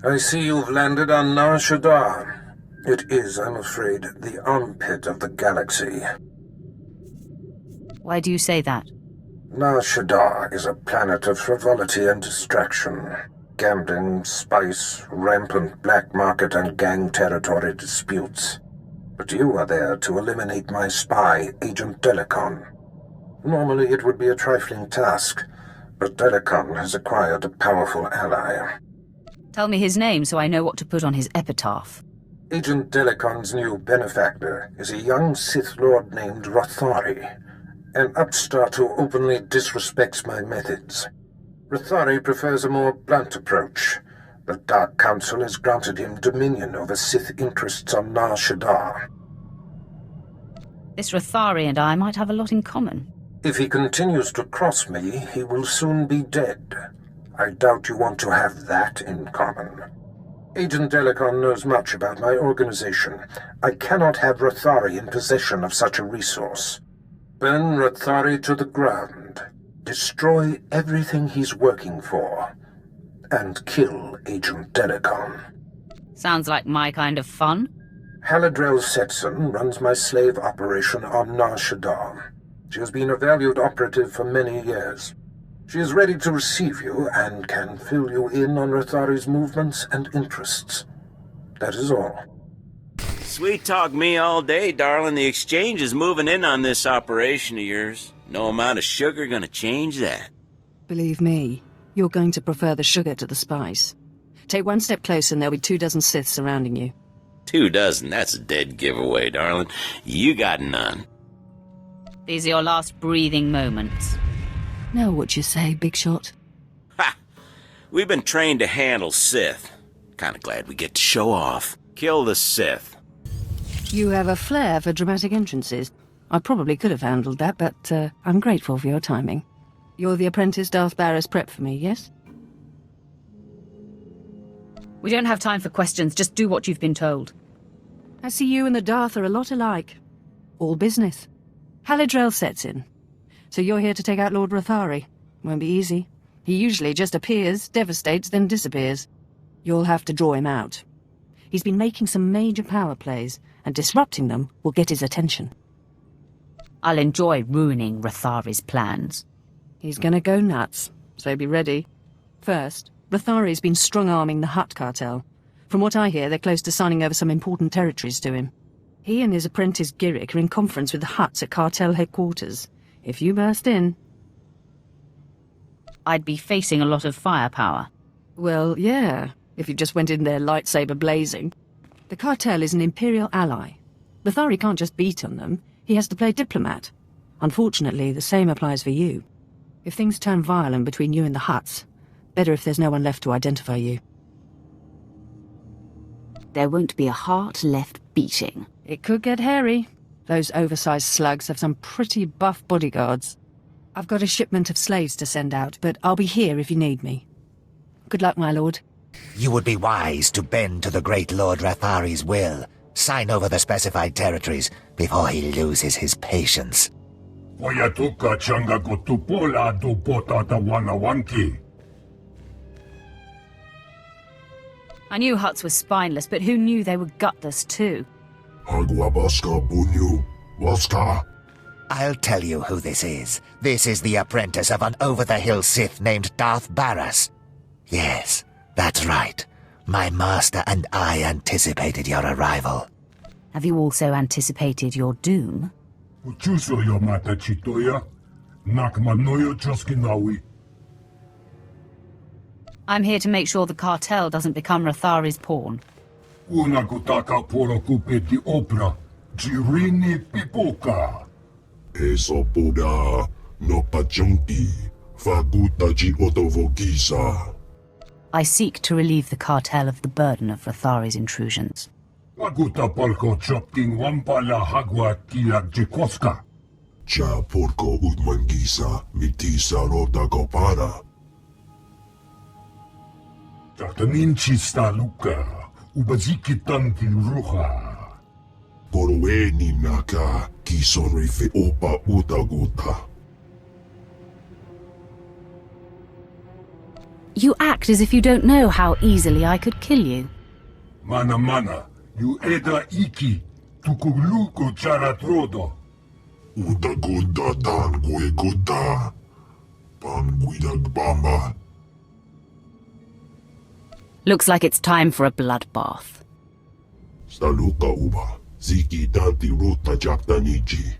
I see you've landed on Nar Shaddaa. It is, I'm afraid, the armpit of the galaxy. Why do you say that? Nar Shaddaa is a planet of frivolity and distraction. Gambling, spice, rampant black market and gang territory disputes. But you are there to eliminate my spy, Agent Delicon. Normally it would be a trifling task, but Delicon has acquired a powerful ally. Tell me his name so I know what to put on his epitaph. Agent Delicon's new benefactor is a young Sith Lord named Rothari, an upstart who openly disrespects my methods. Rothari prefers a more blunt approach. The Dark Council has granted him dominion over Sith interests on Nar Shaddaa. This Rothari and I might have a lot in common. If he continues to cross me, he will soon be dead. I doubt you want to have that in common. Agent Delicon knows much about my organization. I cannot have Rothari in possession of such a resource. Burn Rothari to the ground. Destroy everything he's working for. And kill Agent Delicon. Sounds like my kind of fun. Haladrel Setson runs my slave operation on Nar Shaddaa. She has been a valued operative for many years. She is ready to receive you and can fill you in on Rothari's movements and interests. That is all. Sweet talk me all day, darling. The exchange is moving in on this operation of yours. No amount of sugar gonna change that. Believe me, you're going to prefer the sugar to the spice. Take one step closer and there'll be 24 Siths surrounding you. 24? That's a dead giveaway, darling. You got none. These are your last breathing moments. Know what you say, big shot. Ha! We've been trained to handle Sith. Kinda glad we get to show off. Kill the Sith. You have a flair for dramatic entrances. I probably could have handled that, but I'm grateful for your timing. You're the apprentice Darth Barris prep for me, yes? We don't have time for questions, just do what you've been told. I see you and the Darth are a lot alike. All business. Haladrel sets in. So you're here to take out Lord Rothari. Won't be easy. He usually just appears, devastates, then disappears. You'll have to draw him out. He's been making some major power plays, and disrupting them will get his attention. I'll enjoy ruining Rothari's plans. He's gonna go nuts, so be ready. First, Rothari's been strong-arming the Hutt cartel. From what I hear, they're close to signing over some important territories to him. He and his apprentice Giric are in conference with the Hutts at cartel headquarters. If you burst in... I'd be facing a lot of firepower. Well, yeah, if you just went in there lightsaber blazing. The cartel is an Imperial ally. Rothari can't just beat on them, he has to play diplomat. Unfortunately, the same applies for you. If things turn violent between you and the Hutts, better if there's no one left to identify you. There won't be a heart left beating. It could get hairy. Those oversized slugs have some pretty buff bodyguards. I've got a shipment of slaves to send out, but I'll be here if you need me. Good luck, my lord. You would be wise to bend to the great Lord Rothari's will. Sign over the specified territories before he loses his patience. I knew Hutts were spineless, but who knew they were gutless too? I'll tell you who this is. This is the apprentice of an over-the-hill Sith named Darth Barris. Yes, that's right. My master and I anticipated your arrival. Have you also anticipated your doom? I'm here to make sure the cartel doesn't become Rothari's pawn. I seek to relieve the cartel of the burden of Rothari's intrusions. You act as if you don't know how easily I could kill you. Mana, you eda iki, tukuluko charatrodo. Uda goda dan gue goda. Pan guidag bamba. Looks like it's time for a bloodbath. Saluka uba. Ziki dati rota jaktaniji.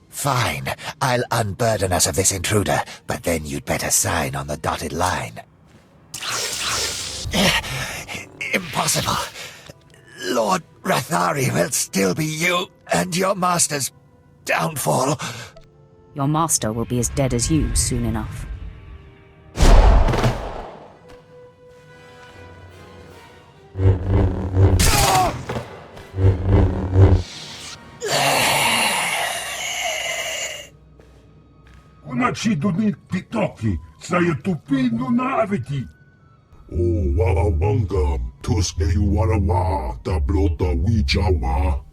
Fine. I'll unburden us of this intruder, but then you'd better sign on the dotted line. Impossible. Lord Rathari will still be you and your master's downfall. Your master will be as dead as you soon enough. Unachi dunit titoki, sayatupino na aviti. Oh, wala wangam. Tuske you warawa. Tablota wijawa.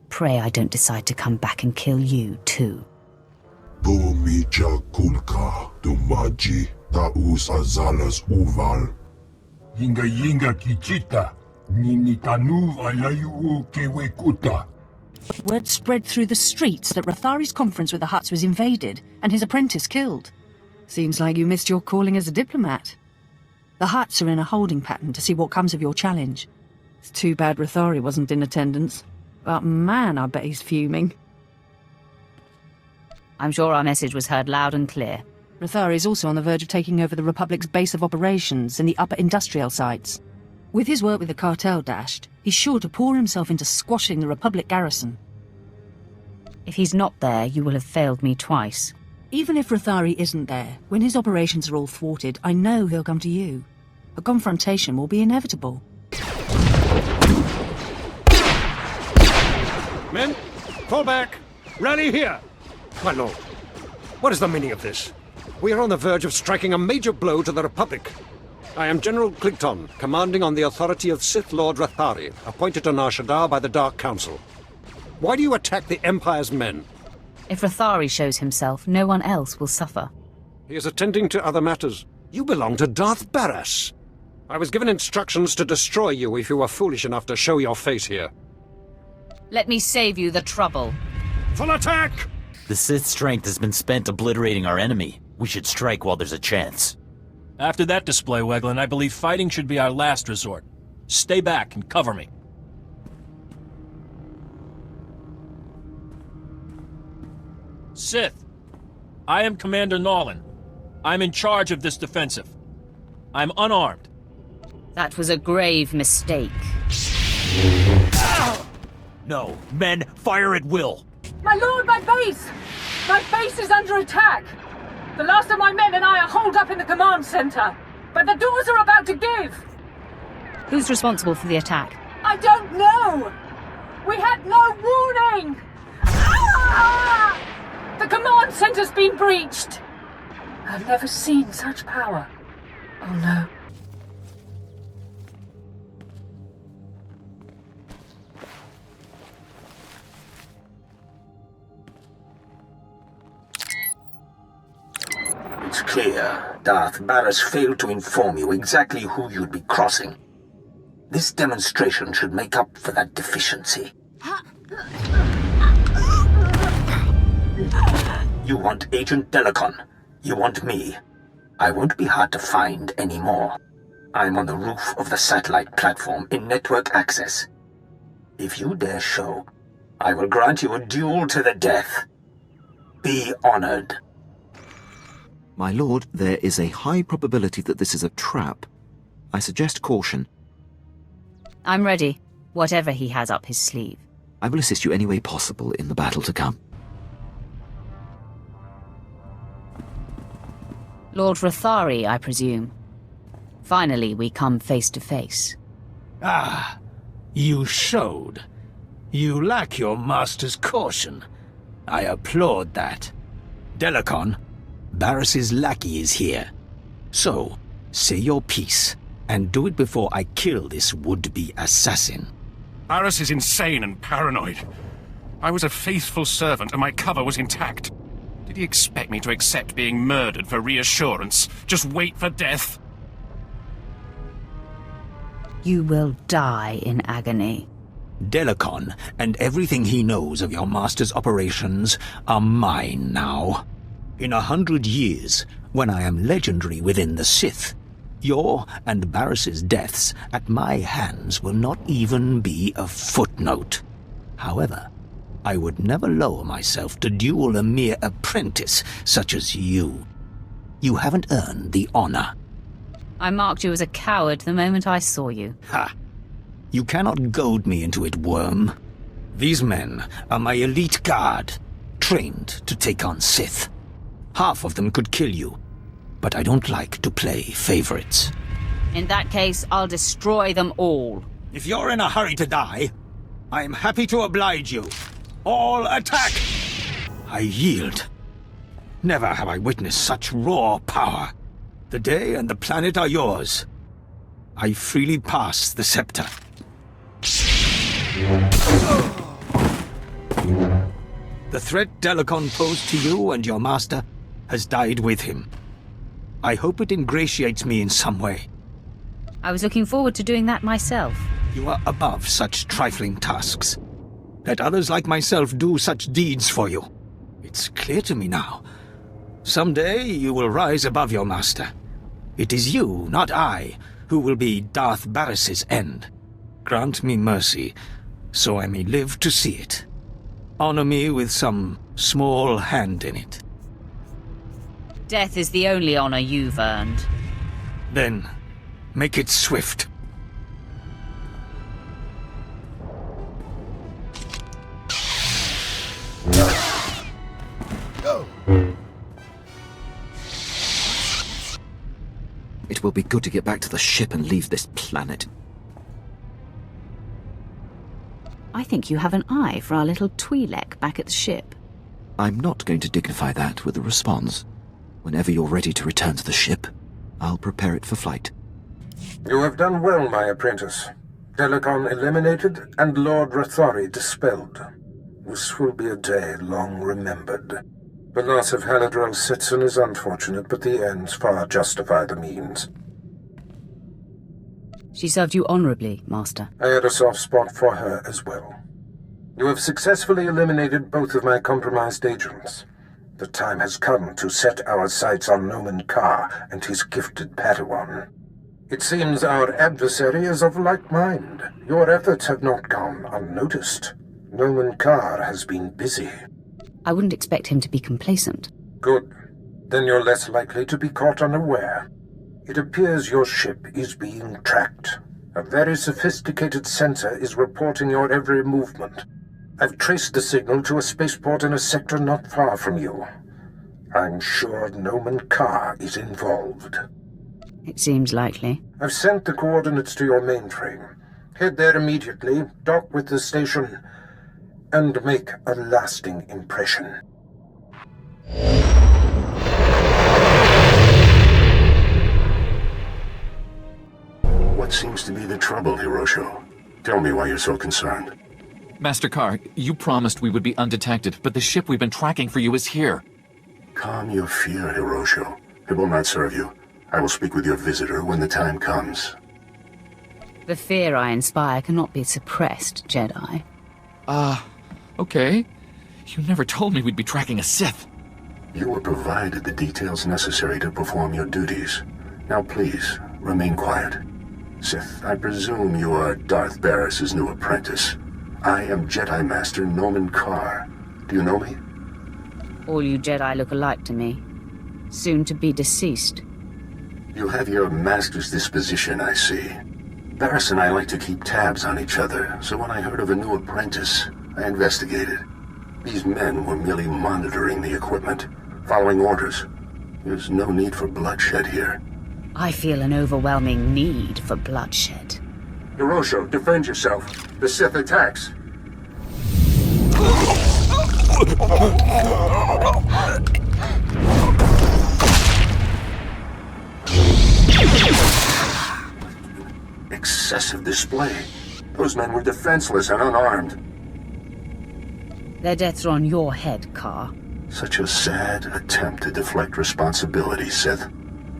Pray I don't decide to come back and kill you, too. Bumija kulka. Dumaji. Taus azalas uval. Yinga kichita. Nini tanu alayu kewekuta. Word spread through the streets that Rathari's conference with the Hutts was invaded and his apprentice killed. Seems like you missed your calling as a diplomat. The Hutts are in a holding pattern to see what comes of your challenge. It's too bad Rathari wasn't in attendance. But man, I bet he's fuming. I'm sure our message was heard loud and clear. Rathari is also on the verge of taking over the Republic's base of operations in the upper industrial sites. With his work with the cartel dashed, he's sure to pour himself into squashing the Republic garrison. If he's not there, you will have failed me twice. Even if Rathari isn't there, when his operations are all thwarted, I know he'll come to you. A confrontation will be inevitable. Men, fall back! Rally here! My lord, what is the meaning of this? We are on the verge of striking a major blow to the Republic. I am General Cligton, commanding on the authority of Sith Lord Rathari, appointed to Nar Shaddaa by the Dark Council. Why do you attack the Empire's men? If Rathari shows himself, no one else will suffer. He is attending to other matters. You belong to Darth Barras. I was given instructions to destroy you if you were foolish enough to show your face here. Let me save you the trouble. Full attack! The Sith's strength has been spent obliterating our enemy. We should strike while there's a chance. After that display, Weglin, I believe fighting should be our last resort. Stay back and cover me. Sith, I am Commander Nolan. I'm in charge of this defensive. I'm unarmed. That was a grave mistake. No, men, fire at will. My lord, my base! My base is under attack! The last of my men and I are holed up in the command center, but the doors are about to give! Who's responsible for the attack? I don't know! We had no warning! Ah! The command center's been breached! I've never seen such power. Oh no. It's clear. Darth Barras failed to inform you exactly who you'd be crossing. This demonstration should make up for that deficiency. You want Agent Delicon. You want me. I won't be hard to find anymore. I'm on the roof of the satellite platform in network access. If you dare show, I will grant you a duel to the death. Be honored. My lord, there is a high probability that this is a trap. I suggest caution. I'm ready, whatever he has up his sleeve. I will assist you any way possible in the battle to come. Lord Rathari, I presume. Finally, we come face to face. Ah, you showed. You lack your master's caution. I applaud that. Delicon, Barras's lackey is here. So, say your piece, and do it before I kill this would-be assassin. Barras is insane and paranoid. I was a faithful servant and my cover was intact. Did he expect me to accept being murdered for reassurance? Just wait for death? You will die in agony. Delicon and everything he knows of your master's operations are mine now. In 100 years, when I am legendary within the Sith, your and Barris's deaths at my hands will not even be a footnote. However, I would never lower myself to duel a mere apprentice such as you. You haven't earned the honor. I marked you as a coward the moment I saw you. Ha! You cannot goad me into it, worm. These men are my elite guard, trained to take on Sith. Half of them could kill you, but I don't like to play favorites. In that case, I'll destroy them all. If you're in a hurry to die, I am happy to oblige you. All attack! I yield. Never have I witnessed such raw power. The day and the planet are yours. I freely pass the scepter. The threat Delicon posed to you and your master has died with him. I hope it ingratiates me in some way. I was looking forward to doing that myself. You are above such trifling tasks. Let others like myself do such deeds for you. It's clear to me now. Someday you will rise above your master. It is you, not I, who will be Darth Barris's end. Grant me mercy, so I may live to see it. Honor me with some small hand in it. Death is the only honor you've earned. Then, make it swift. Go! It will be good to get back to the ship and leave this planet. I think you have an eye for our little Twi'lek back at the ship. I'm not going to dignify that with a response. Whenever you're ready to return to the ship, I'll prepare it for flight. You have done well, my apprentice. Delicon eliminated and Lord Rathori dispelled. This will be a day long remembered. The loss of Haladrel Sitson is unfortunate, but the ends far justify the means. She served you honorably, Master. I had a soft spot for her as well. You have successfully eliminated both of my compromised agents. The time has come to set our sights on Noman Carr and his gifted Padawan. It seems our adversary is of like mind. Your efforts have not gone unnoticed. Noman Carr has been busy. I wouldn't expect him to be complacent. Good. Then you're less likely to be caught unaware. It appears your ship is being tracked. A very sophisticated sensor is reporting your every movement. I've traced the signal to a spaceport in a sector not far from you. I'm sure Noman Carr is involved. It seems likely. I've sent the coordinates to your mainframe. Head there immediately, dock with the station, and make a lasting impression. What seems to be the trouble, Hirosho? Tell me why you're so concerned. Master Carr, you promised we would be undetected, but the ship we've been tracking for you is here. Calm your fear, Hirosho. It will not serve you. I will speak with your visitor when the time comes. The fear I inspire cannot be suppressed, Jedi. Okay. You never told me we'd be tracking a Sith. You were provided the details necessary to perform your duties. Now please, remain quiet. Sith, I presume you are Darth Barris's new apprentice. I am Jedi Master Noman Carr. Do you know me? All you Jedi look alike to me. Soon to be deceased. You have your master's disposition, I see. Barris and I like to keep tabs on each other, so when I heard of a new apprentice, I investigated. These men were merely monitoring the equipment, following orders. There's no need for bloodshed here. I feel an overwhelming need for bloodshed. Hirosho, defend yourself. The Sith attacks. Excessive display. Those men were defenseless and unarmed. Their deaths are on your head, Carr. Such a sad attempt to deflect responsibility, Sith.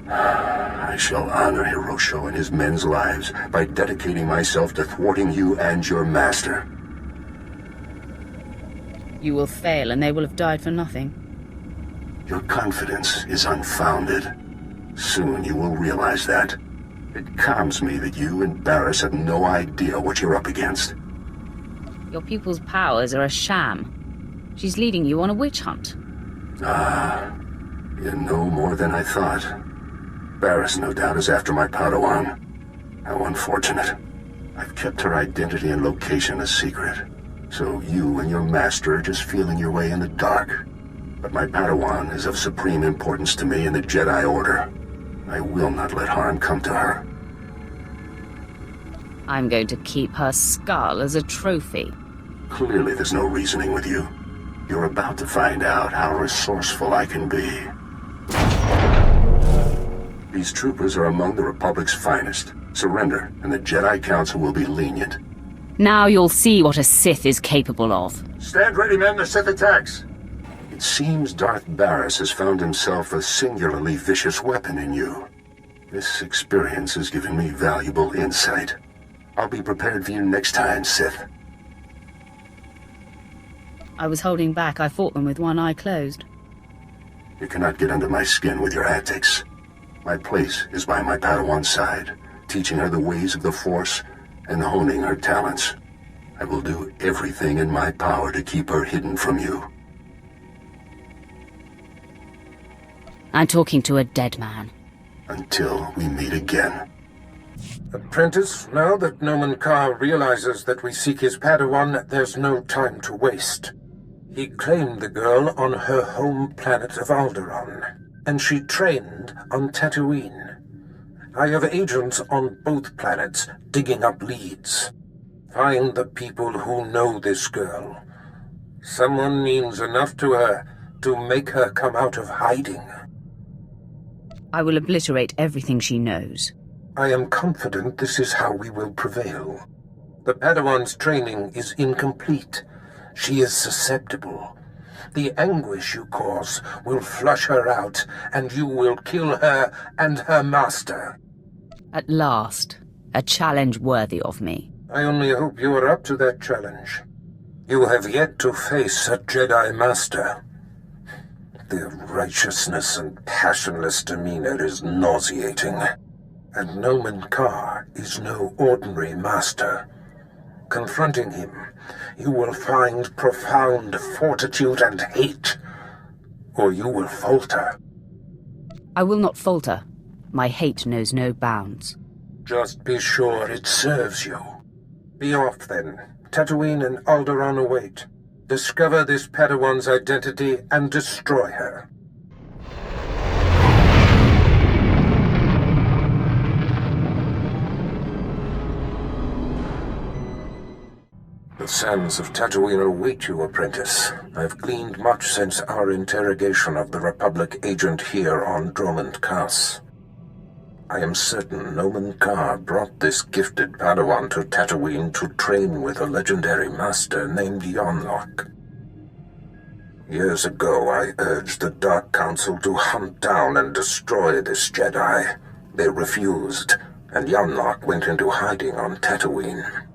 I shall honor Hirosho and his men's lives by dedicating myself to thwarting you and your master. You will fail, and they will have died for nothing. Your confidence is unfounded. Soon you will realize that. It calms me that you and Barris have no idea what you're up against. Your pupil's powers are a sham. She's leading you on a witch hunt. Ah, you know more than I thought. Barris, no doubt, is after my Padawan. How unfortunate. I've kept her identity and location a secret. So you and your master are just feeling your way in the dark. But my Padawan is of supreme importance to me in the Jedi Order. I will not let harm come to her. I'm going to keep her skull as a trophy. Clearly there's no reasoning with you. You're about to find out how resourceful I can be. These troopers are among the Republic's finest. Surrender, and the Jedi Council will be lenient. Now you'll see what a Sith is capable of. Stand ready, men. The Sith attacks! It seems Darth Barris has found himself a singularly vicious weapon in you. This experience has given me valuable insight. I'll be prepared for you next time, Sith. I was holding back. I fought them with one eye closed. You cannot get under my skin with your antics. My place is by my Padawan's side, teaching her the ways of the Force and honing her talents. I will do everything in my power to keep her hidden from you. I'm talking to a dead man. Until we meet again. Apprentice, now that Noman Ka realizes that we seek his Padawan, there's no time to waste. He claimed the girl on her home planet of Alderaan, and she trained on Tatooine. I have agents on both planets digging up leads. Find the people who know this girl. Someone means enough to her to make her come out of hiding. I will obliterate everything she knows. I am confident this is how we will prevail. The Padawan's training is incomplete. She is susceptible. The anguish you cause will flush her out, and you will kill her and her master. At last, a challenge worthy of me. I only hope you are up to that challenge. You have yet to face a Jedi Master. Their righteousness and passionless demeanor is nauseating. And Noman Ka is no ordinary master. Confronting him, you will find profound fortitude and hate, or you will falter. I will not falter. My hate knows no bounds. Just be sure it serves you. Be off, then. Tatooine and Alderaan await. Discover this Padawan's identity and destroy her. The sands of Tatooine await you, apprentice. I've gleaned much since our interrogation of the Republic agent here on Dromund Kaas. I am certain Noman Ka brought this gifted Padawan to Tatooine to train with a legendary master named Yonlock. Years ago, I urged the Dark Council to hunt down and destroy this Jedi. They refused, and Yonlock went into hiding on Tatooine.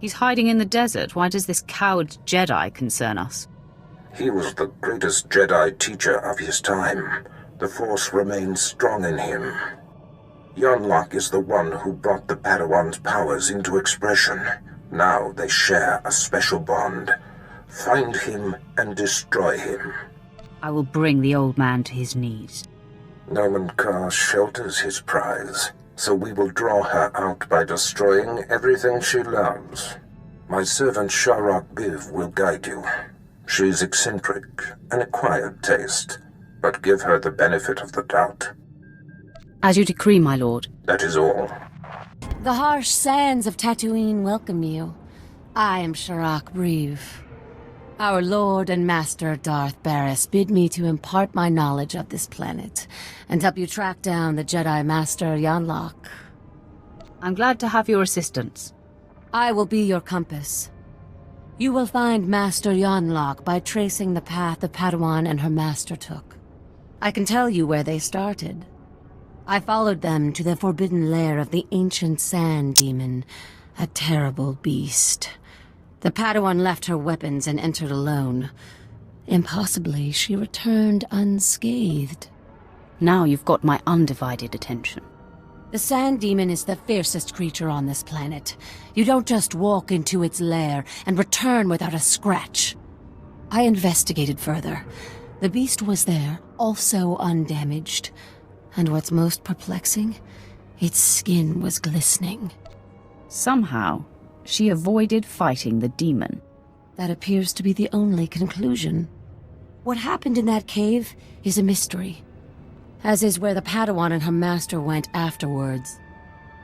He's hiding in the desert. Why does this coward Jedi concern us? He was the greatest Jedi teacher of his time. The Force remains strong in him. Yonlock is the one who brought the Padawan's powers into expression. Now they share a special bond. Find him and destroy him. I will bring the old man to his knees. Noman Ka shelters his prize, so we will draw her out by destroying everything she loves. My servant Sharok Biv will guide you. She's eccentric, an acquired taste, but give her the benefit of the doubt. As you decree, my lord. That is all. The harsh sands of Tatooine welcome you. I am Sharok Biv. Our lord and master Darth Barris bid me to impart my knowledge of this planet and help you track down the Jedi Master Yonlock. I'm glad to have your assistance. I will be your compass. You will find Master Yonlock by tracing the path the Padawan and her master took. I can tell you where they started. I followed them to the forbidden lair of the ancient sand demon, a terrible beast. The Padawan left her weapons and entered alone. Impossibly, she returned unscathed. Now you've got my undivided attention. The sand demon is the fiercest creature on this planet. You don't just walk into its lair and return without a scratch. I investigated further. The beast was there, also undamaged. And what's most perplexing? Its skin was glistening. Somehow, she avoided fighting the demon. That appears to be the only conclusion. What happened in that cave is a mystery, as is where the Padawan and her master went afterwards.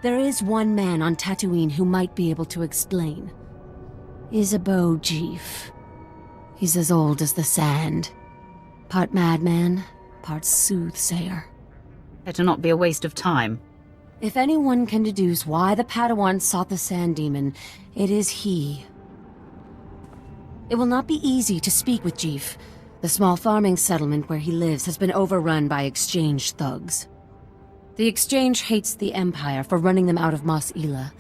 There is one man on Tatooine who might be able to explain. Isabeau Jeef. He's as old as the sand. Part madman, part soothsayer. Better not be a waste of time. If anyone can deduce why the Padawan sought the sand demon, it is he. It will not be easy to speak with Jeef. The small farming settlement where he lives has been overrun by exchange thugs. The exchange hates the Empire for running them out of Mos Ela.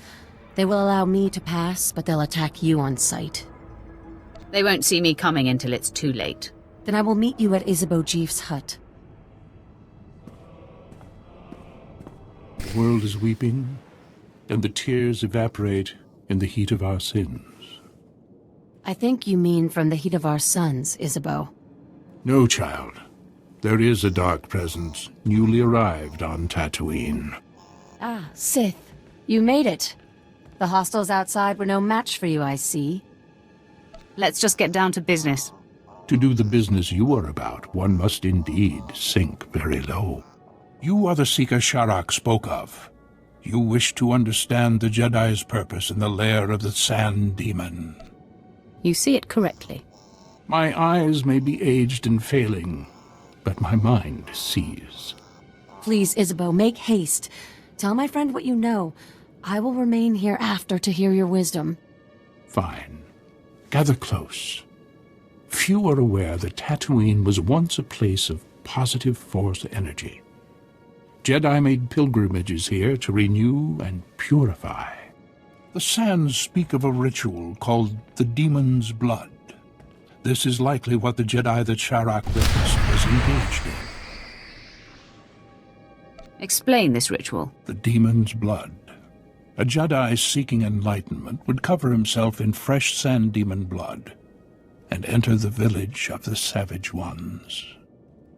They will allow me to pass, but they'll attack you on sight. They won't see me coming until it's too late. Then I will meet you at Isabeau Jeef's hut. The world is weeping, and the tears evaporate in the heat of our sins. I think you mean from the heat of our suns, Isabeau. No, child. There is a dark presence newly arrived on Tatooine. Ah, Sith. You made it. The hostiles outside were no match for you, I see. Let's just get down to business. To do the business you are about, one must indeed sink very low. You are the Seeker Sharak spoke of. You wish to understand the Jedi's purpose in the lair of the Sand Demon. You see it correctly. My eyes may be aged and failing, but my mind sees. Please, Isabeau, make haste. Tell my friend what you know. I will remain here after to hear your wisdom. Fine. Gather close. Few are aware that Tatooine was once a place of positive Force energy. Jedi made pilgrimages here to renew and purify. The sands speak of a ritual called the Demon's Blood. This is likely what the Jedi that Sharak witnessed was engaged in. Explain this ritual. The Demon's Blood. A Jedi seeking enlightenment would cover himself in fresh Sand Demon blood and enter the village of the Savage Ones.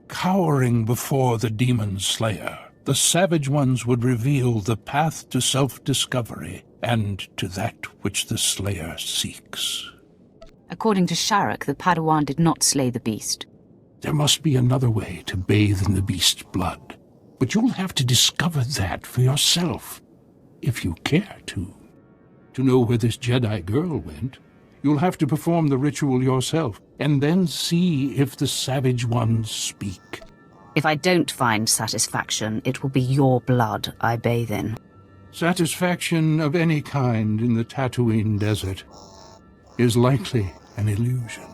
Cowering before the Demon Slayer, the Savage Ones would reveal the path to self-discovery and to that which the Slayer seeks. According to Sharak, the Padawan did not slay the beast. There must be another way to bathe in the beast's blood, but you'll have to discover that for yourself, if you care to. To know where this Jedi girl went, you'll have to perform the ritual yourself, and then see if the Savage Ones speak. If I don't find satisfaction, it will be your blood I bathe in. Satisfaction of any kind in the Tatooine desert is likely an illusion.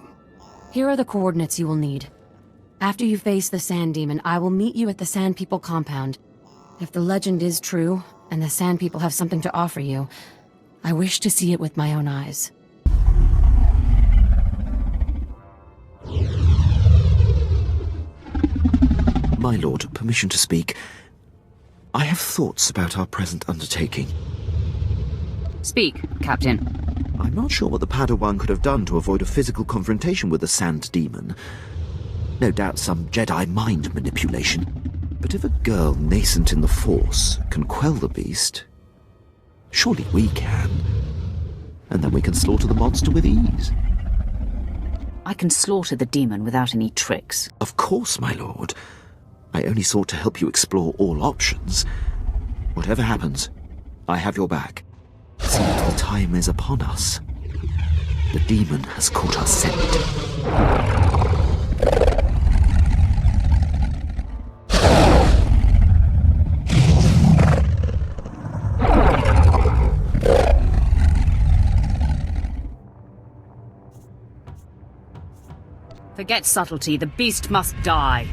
Here are the coordinates you will need. After you face the Sand Demon, I will meet you at the Sand People compound. If the legend is true, and the Sand People have something to offer you, I wish to see it with my own eyes. My lord, permission to speak. I have thoughts about our present undertaking. Speak, Captain. I'm not sure what the Padawan could have done to avoid a physical confrontation with the Sand Demon. No doubt some Jedi mind manipulation. But if a girl nascent in the Force can quell the beast, surely we can. And then we can slaughter the monster with ease. I can slaughter the demon without any tricks. Of course, my lord. I only sought to help you explore all options. Whatever happens, I have your back. See that the time is upon us. The demon has caught our scent. Forget subtlety, the beast must die.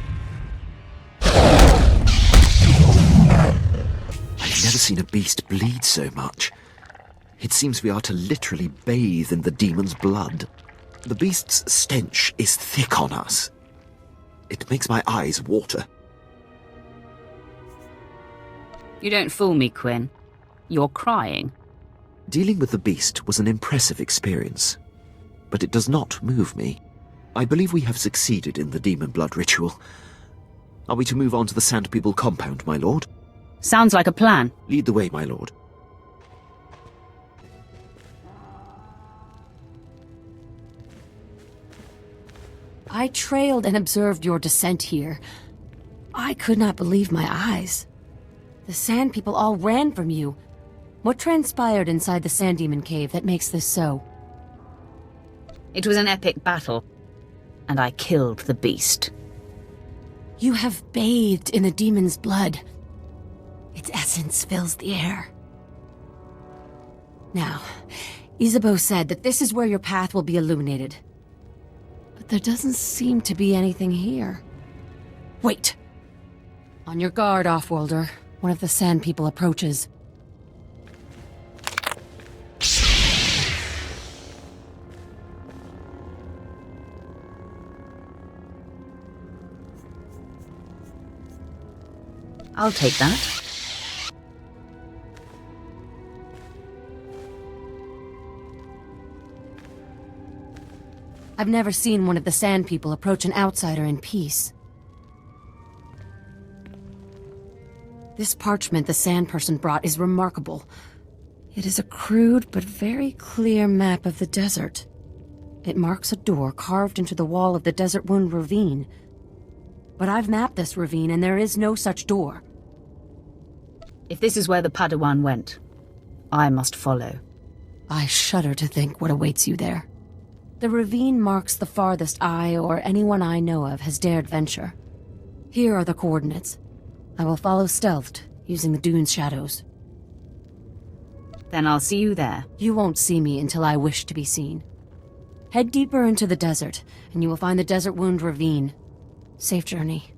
I've never seen a beast bleed so much. It seems we are to literally bathe in the demon's blood. The beast's stench is thick on us. It makes my eyes water. You don't fool me, Quinn. You're crying. Dealing with the beast was an impressive experience, but it does not move me. I believe we have succeeded in the demon blood ritual. Are we to move on to the Sand People compound, my lord? Sounds like a plan. Lead the way, my lord. I trailed and observed your descent here. I could not believe my eyes. The Sand People all ran from you. What transpired inside the Sand Demon Cave that makes this so? It was an epic battle, and I killed the beast. You have bathed in the demon's blood. Its essence fills the air. Now, Isabeau said that this is where your path will be illuminated. But there doesn't seem to be anything here. Wait! On your guard, Offworlder. One of the Sand People approaches. I'll take that. I've never seen one of the Sand People approach an outsider in peace. This parchment the Sand Person brought is remarkable. It is a crude but very clear map of the desert. It marks a door carved into the wall of the Desert Wound Ravine. But I've mapped this ravine and there is no such door. If this is where the Padawan went, I must follow. I shudder to think what awaits you there. The ravine marks the farthest I or anyone I know of has dared venture. Here are the coordinates. I will follow stealthed, using the dune's shadows. Then I'll see you there. You won't see me until I wish to be seen. Head deeper into the desert, and you will find the Desert Wound Ravine. Safe journey.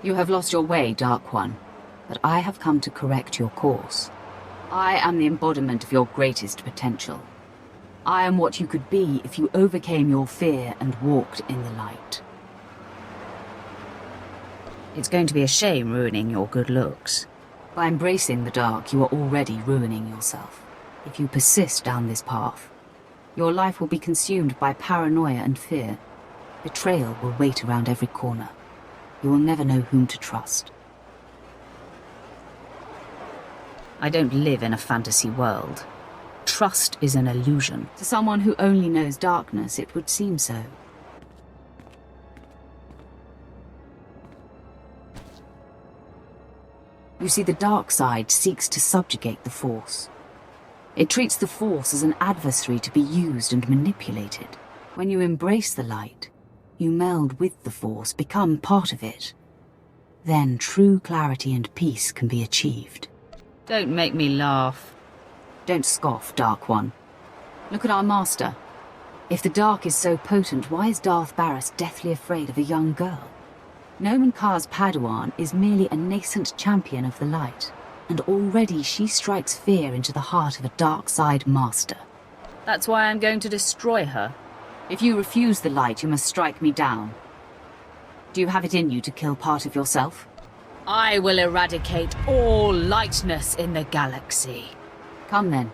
You have lost your way, Dark One, but I have come to correct your course. I am the embodiment of your greatest potential. I am what you could be if you overcame your fear and walked in the light. It's going to be a shame ruining your good looks. By embracing the dark, you are already ruining yourself. If you persist down this path, your life will be consumed by paranoia and fear. Betrayal will wait around every corner. You will never know whom to trust. I don't live in a fantasy world. Trust is an illusion. To someone who only knows darkness, it would seem so. You see, the dark side seeks to subjugate the Force. It treats the Force as an adversary to be used and manipulated. When you embrace the light, you meld with the Force, become part of it. Then true clarity and peace can be achieved. Don't make me laugh. Don't scoff, Dark One. Look at our master. If the dark is so potent, why is Darth Barris deathly afraid of a young girl? Nomen Karr's Padawan is merely a nascent champion of the light, and already she strikes fear into the heart of a dark side master. That's why I'm going to destroy her. If you refuse the light, you must strike me down. Do you have it in you to kill part of yourself? I will eradicate all lightness in the galaxy. Come then,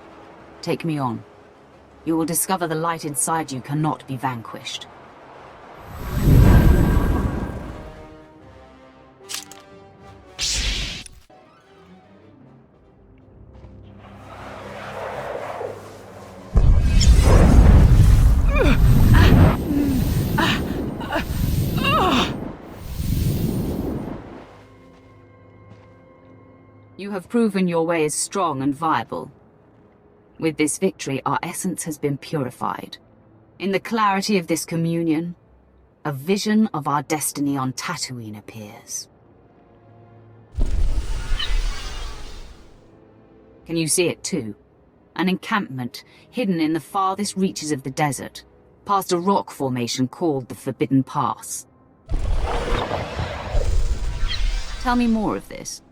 take me on. You will discover the light inside you cannot be vanquished. You have proven your way is strong and viable. With this victory, our essence has been purified. In the clarity of this communion, a vision of our destiny on Tatooine appears. Can you see it too? An encampment, hidden in the farthest reaches of the desert, past a rock formation called the Forbidden Pass. Tell me more of this.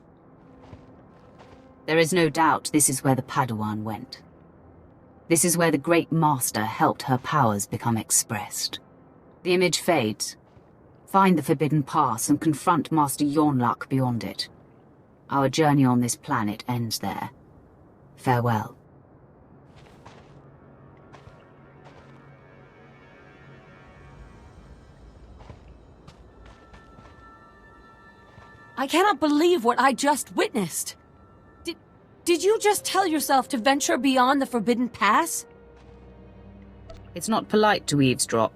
There is no doubt this is where the Padawan went. This is where the Great Master helped her powers become expressed. The image fades. Find the Forbidden Pass and confront Master Yonlak beyond it. Our journey on this planet ends there. Farewell. I cannot believe what I just witnessed. Did you just tell yourself to venture beyond the Forbidden Pass? It's not polite to eavesdrop.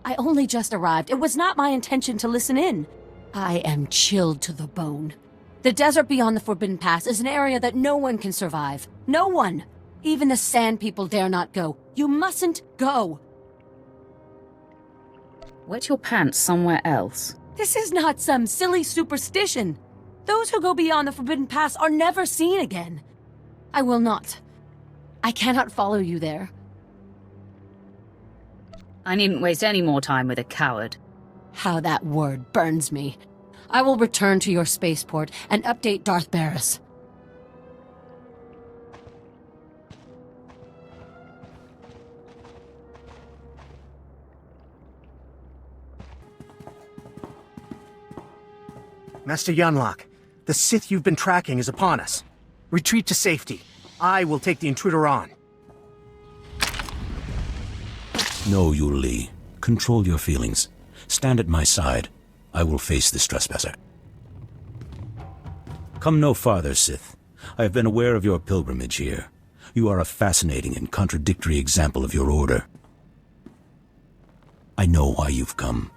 I only just arrived. It was not my intention to listen in. I am chilled to the bone. The desert beyond the Forbidden Pass is an area that no one can survive. No one! Even the Sand People dare not go. You mustn't go! Wet your pants somewhere else. This is not some silly superstition. Those who go beyond the Forbidden Pass are never seen again. I will not. I cannot follow you there. I needn't waste any more time with a coward. How that word burns me. I will return to your spaceport and update Darth Barris. Master Yonlak, the Sith you've been tracking is upon us. Retreat to safety. I will take the intruder on. No, Yu Li. Control your feelings. Stand at my side. I will face this trespasser. Come no farther, Sith. I have been aware of your pilgrimage here. You are a fascinating and contradictory example of your order. I know why you've come.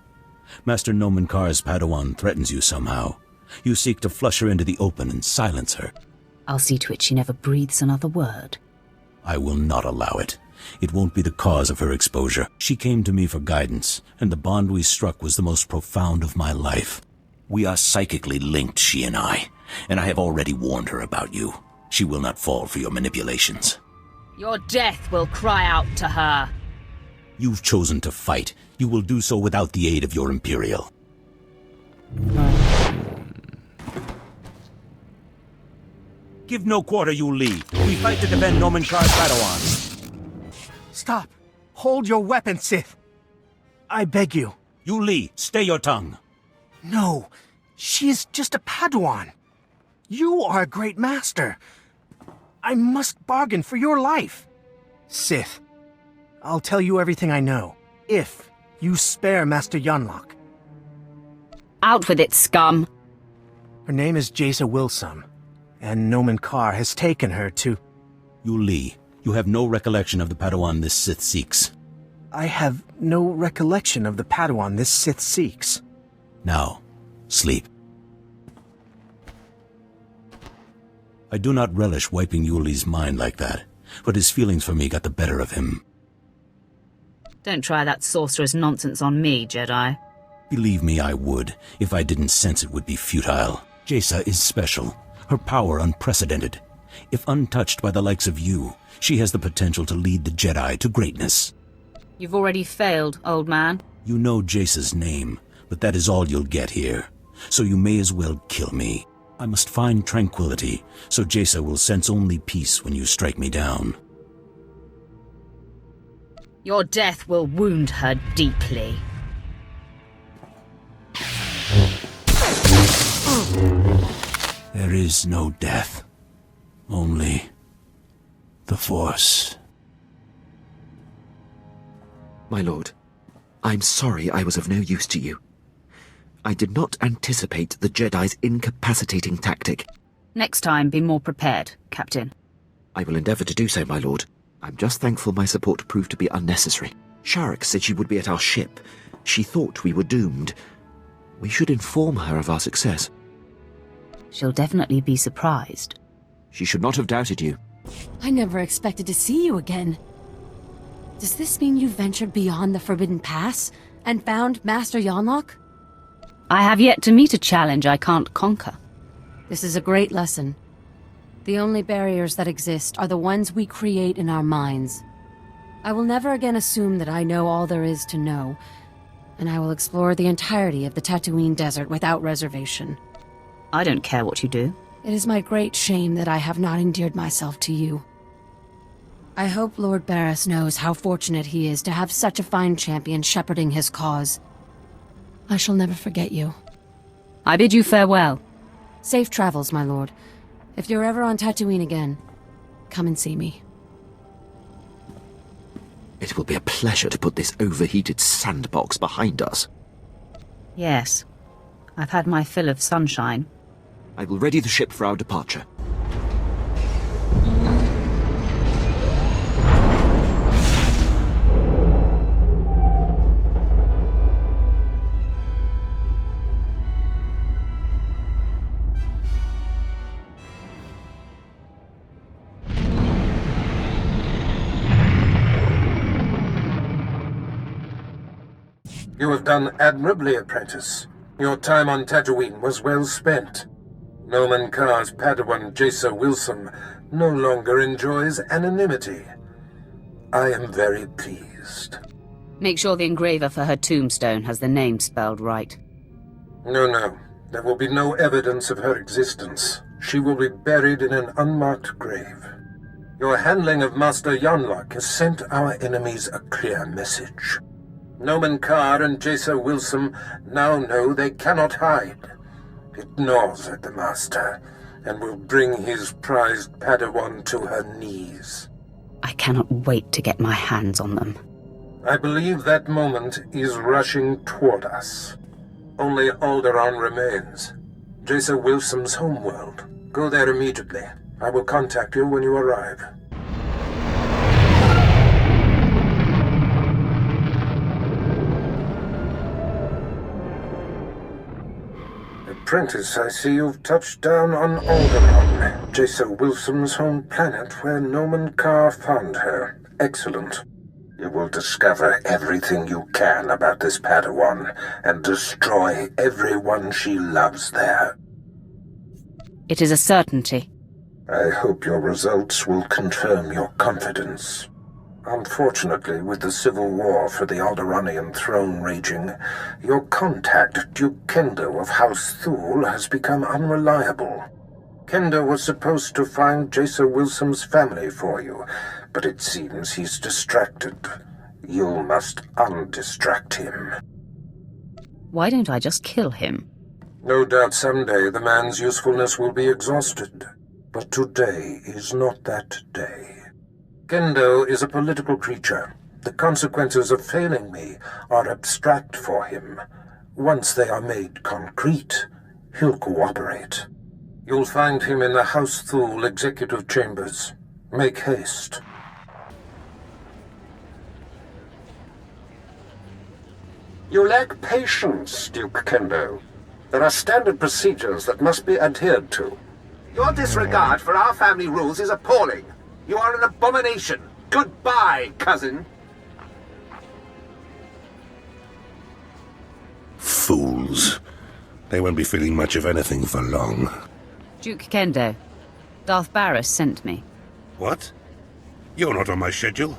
Master Nomen Kar's Padawan threatens you somehow. You seek to flush her into the open and silence her. I'll see to it she never breathes another word. I will not allow it. It won't be the cause of her exposure. She came to me for guidance, and the bond we struck was the most profound of my life. We are psychically linked, she and I have already warned her about you. She will not fall for your manipulations. Your death will cry out to her. You've chosen to fight. You will do so without the aid of your Imperial. Give no quarter, Yu Li. We fight to defend Nomen Kar's Padawan. Stop! Hold your weapon, Sith! I beg you. Yu Li, stay your tongue. No, she is just a Padawan. You are a great master. I must bargain for your life. Sith, I'll tell you everything I know, if you spare Master Yonlak. Out with it, scum! Her name is Jaisa Wilsum, and Nomen Kar has taken her to... Yu Li, you have no recollection of the Padawan this Sith seeks. I have no recollection of the Padawan this Sith seeks. Now, sleep. I do not relish wiping Yu Li's mind like that, but his feelings for me got the better of him. Don't try that sorcerer's nonsense on me, Jedi. Believe me, I would, if I didn't sense it would be futile. Jaisa is special, her power unprecedented. If untouched by the likes of you, she has the potential to lead the Jedi to greatness. You've already failed, old man. You know Jaisa's name, but that is all you'll get here. So you may as well kill me. I must find tranquility, so Jaisa will sense only peace when you strike me down. Your death will wound her deeply. There is no death. Only the Force. My lord, I'm sorry I was of no use to you. I did not anticipate the Jedi's incapacitating tactic. Next time, be more prepared, Captain. I will endeavor to do so, my lord. I'm just thankful my support proved to be unnecessary. Sharuk said she would be at our ship. She thought we were doomed. We should inform her of our success. She'll definitely be surprised. She should not have doubted you. I never expected to see you again. Does this mean you ventured beyond the Forbidden Pass and found Master Yonlak? I have yet to meet a challenge I can't conquer. This is a great lesson. The only barriers that exist are the ones we create in our minds. I will never again assume that I know all there is to know, and I will explore the entirety of the Tatooine Desert without reservation. I don't care what you do. It is my great shame that I have not endeared myself to you. I hope Lord Barris knows how fortunate he is to have such a fine champion shepherding his cause. I shall never forget you. I bid you farewell. Safe travels, my lord. If you're ever on Tatooine again, come and see me. It will be a pleasure to put this overheated sandbox behind us. Yes. I've had my fill of sunshine. I will ready the ship for our departure. You have done admirably, apprentice. Your time on Tatooine was well spent. Noman Carr's Padawan Jacer Wilson no longer enjoys anonymity. I am very pleased. Make sure the engraver for her tombstone has the name spelled right. No. There will be no evidence of her existence. She will be buried in an unmarked grave. Your handling of Master Yonlock has sent our enemies a clear message. Noman Carr and Jacer Wilson now know they cannot hide. It gnaws at the Master, and will bring his prized Padawan to her knees. I cannot wait to get my hands on them. I believe that moment is rushing toward us. Only Alderaan remains. Jacer Wilson's homeworld. Go there immediately. I will contact you when you arrive. Apprentice, I see you've touched down on Alderaan, Jacer Wilson's home planet where Noman Carr found her. Excellent. You will discover everything you can about this Padawan and destroy everyone she loves there. It is a certainty. I hope your results will confirm your confidence. Unfortunately, with the civil war for the Alderaanian throne raging, your contact, Duke Kendo of House Thule, has become unreliable. Kendo was supposed to find Jacer Wilson's family for you, but it seems he's distracted. You must undistract him. Why don't I just kill him? No doubt someday the man's usefulness will be exhausted, but today is not that day. Kendo is a political creature. The consequences of failing me are abstract for him. Once they are made concrete, he'll cooperate. You'll find him in the House Thule executive chambers. Make haste. You lack patience, Duke Kendo. There are standard procedures that must be adhered to. Your disregard for our family rules is appalling. You are an abomination. Goodbye, cousin. Fools. They won't be feeling much of anything for long. Duke Kendo, Darth Barris sent me. What? You're not on my schedule.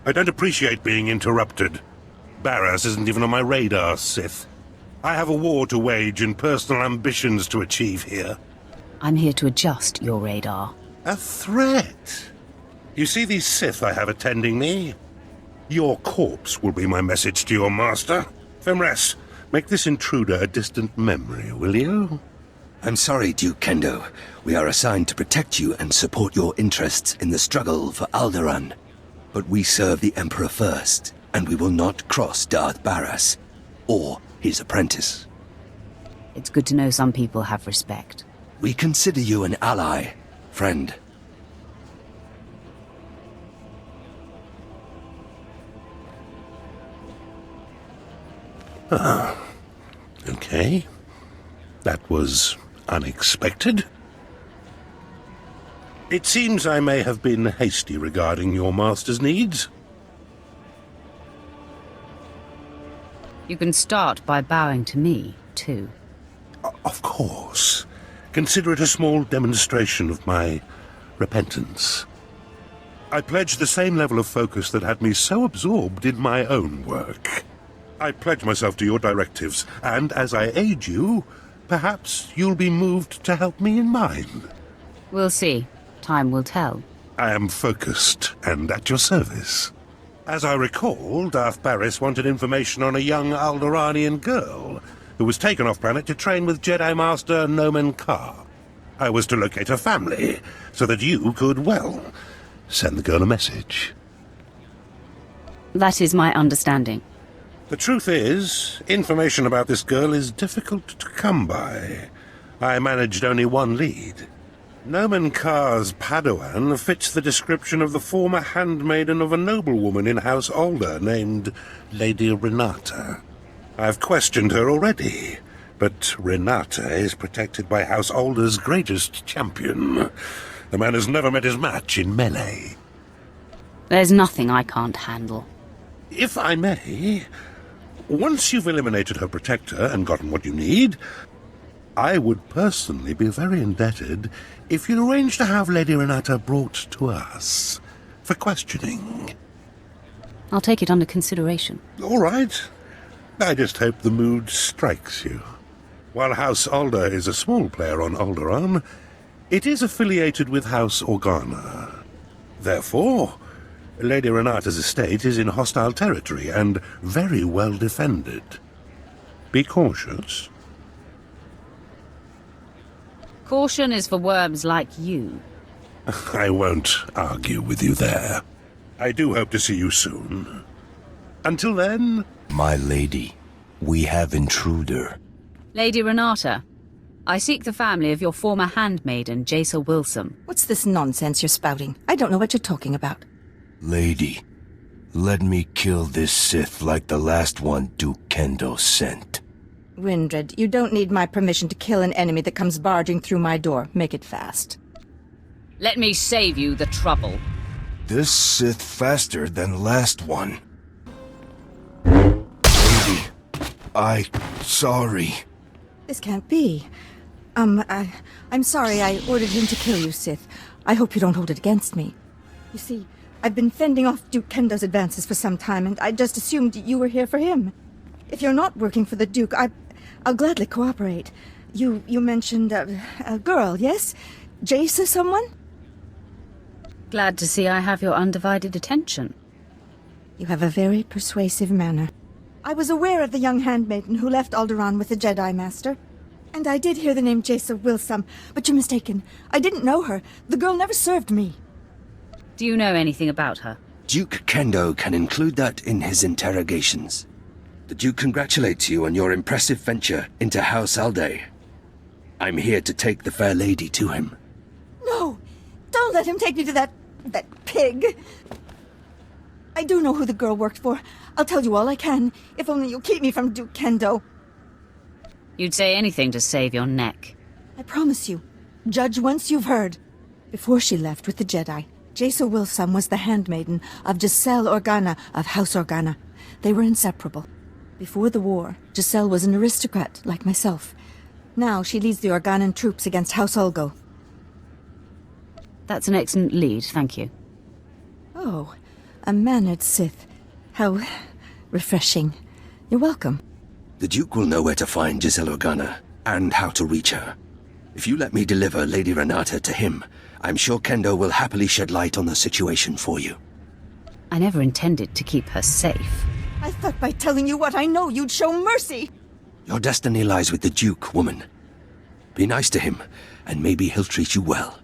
I don't appreciate being interrupted. Barris isn't even on my radar, Sith. I have a war to wage and personal ambitions to achieve here. I'm here to adjust your radar. A threat? You see these Sith I have attending me? Your corpse will be my message to your master. Femres, make this intruder a distant memory, will you? I'm sorry, Duke Kendo. We are assigned to protect you and support your interests in the struggle for Alderaan. But we serve the Emperor first, and we will not cross Darth Barris or his apprentice. It's good to know some people have respect. We consider you an ally, friend. Okay. That was unexpected. It seems I may have been hasty regarding your master's needs. You can start by bowing to me, too. Of course. Consider it a small demonstration of my repentance. I pledge the same level of focus that had me so absorbed in my own work. I pledge myself to your directives, and as I aid you, perhaps you'll be moved to help me in mine. We'll see. Time will tell. I am focused and at your service. As I recall, Darth Baras wanted information on a young Alderaanian girl who was taken off-planet to train with Jedi Master Nomen Karr. I was to locate her family, so that you could, well, send the girl a message. That is my understanding. The truth is, information about this girl is difficult to come by. I managed only one lead. Nomen Karr's Padawan fits the description of the former handmaiden of a noblewoman in House Alder named Lady Renata. I've questioned her already, but Renata is protected by House Alder's greatest champion. The man has never met his match in melee. There's nothing I can't handle. If I may, once you've eliminated her protector and gotten what you need, I would personally be very indebted if you'd arrange to have Lady Renata brought to us for questioning. I'll take it under consideration. All right. I just hope the mood strikes you. While House Alder is a small player on Alderaan, it is affiliated with House Organa. Therefore, Lady Renata's estate is in hostile territory and very well defended. Be cautious. Caution is for worms like you. I won't argue with you there. I do hope to see you soon. Until then... My lady, we have intruder. Lady Renata, I seek the family of your former handmaiden, Jaisa Wilson. What's this nonsense you're spouting? I don't know what you're talking about. Lady, let me kill this Sith like the last one Duke Kendo sent. Windred, you don't need my permission to kill an enemy that comes barging through my door. Make it fast. Let me save you the trouble. This Sith faster than last one. Lady, sorry. This can't be. I'm sorry I ordered him to kill you, Sith. I hope you don't hold it against me. You see, I've been fending off Duke Kendo's advances for some time, and I just assumed you were here for him. If you're not working for the Duke, I'll gladly cooperate. You mentioned a girl, yes? Jaisa someone? Glad to see I have your undivided attention. You have a very persuasive manner. I was aware of the young handmaiden who left Alderaan with the Jedi Master. And I did hear the name Jaisa Wilson, but you're mistaken. I didn't know her. The girl never served me. Do you know anything about her? Duke Kendo can include that in his interrogations. The Duke congratulates you on your impressive venture into House Alde. I'm here to take the fair lady to him. No! Don't let him take me to that pig! I do know who the girl worked for. I'll tell you all I can, if only you'll keep me from Duke Kendo. You'd say anything to save your neck. I promise you. Judge once you've heard. Before she left with the Jedi, Jaisa Wilson was the handmaiden of Giselle Organa of House Organa. They were inseparable. Before the war, Giselle was an aristocrat like myself. Now she leads the Organan troops against House Ulgo. That's an excellent lead, thank you. Oh, a mannered Sith. How refreshing. You're welcome. The Duke will know where to find Giselle Organa, and how to reach her. If you let me deliver Lady Renata to him, I'm sure Kendo will happily shed light on the situation for you. I never intended to keep her safe. I thought by telling you what I know you'd show mercy. Your destiny lies with the Duke, woman. Be nice to him, and maybe he'll treat you well.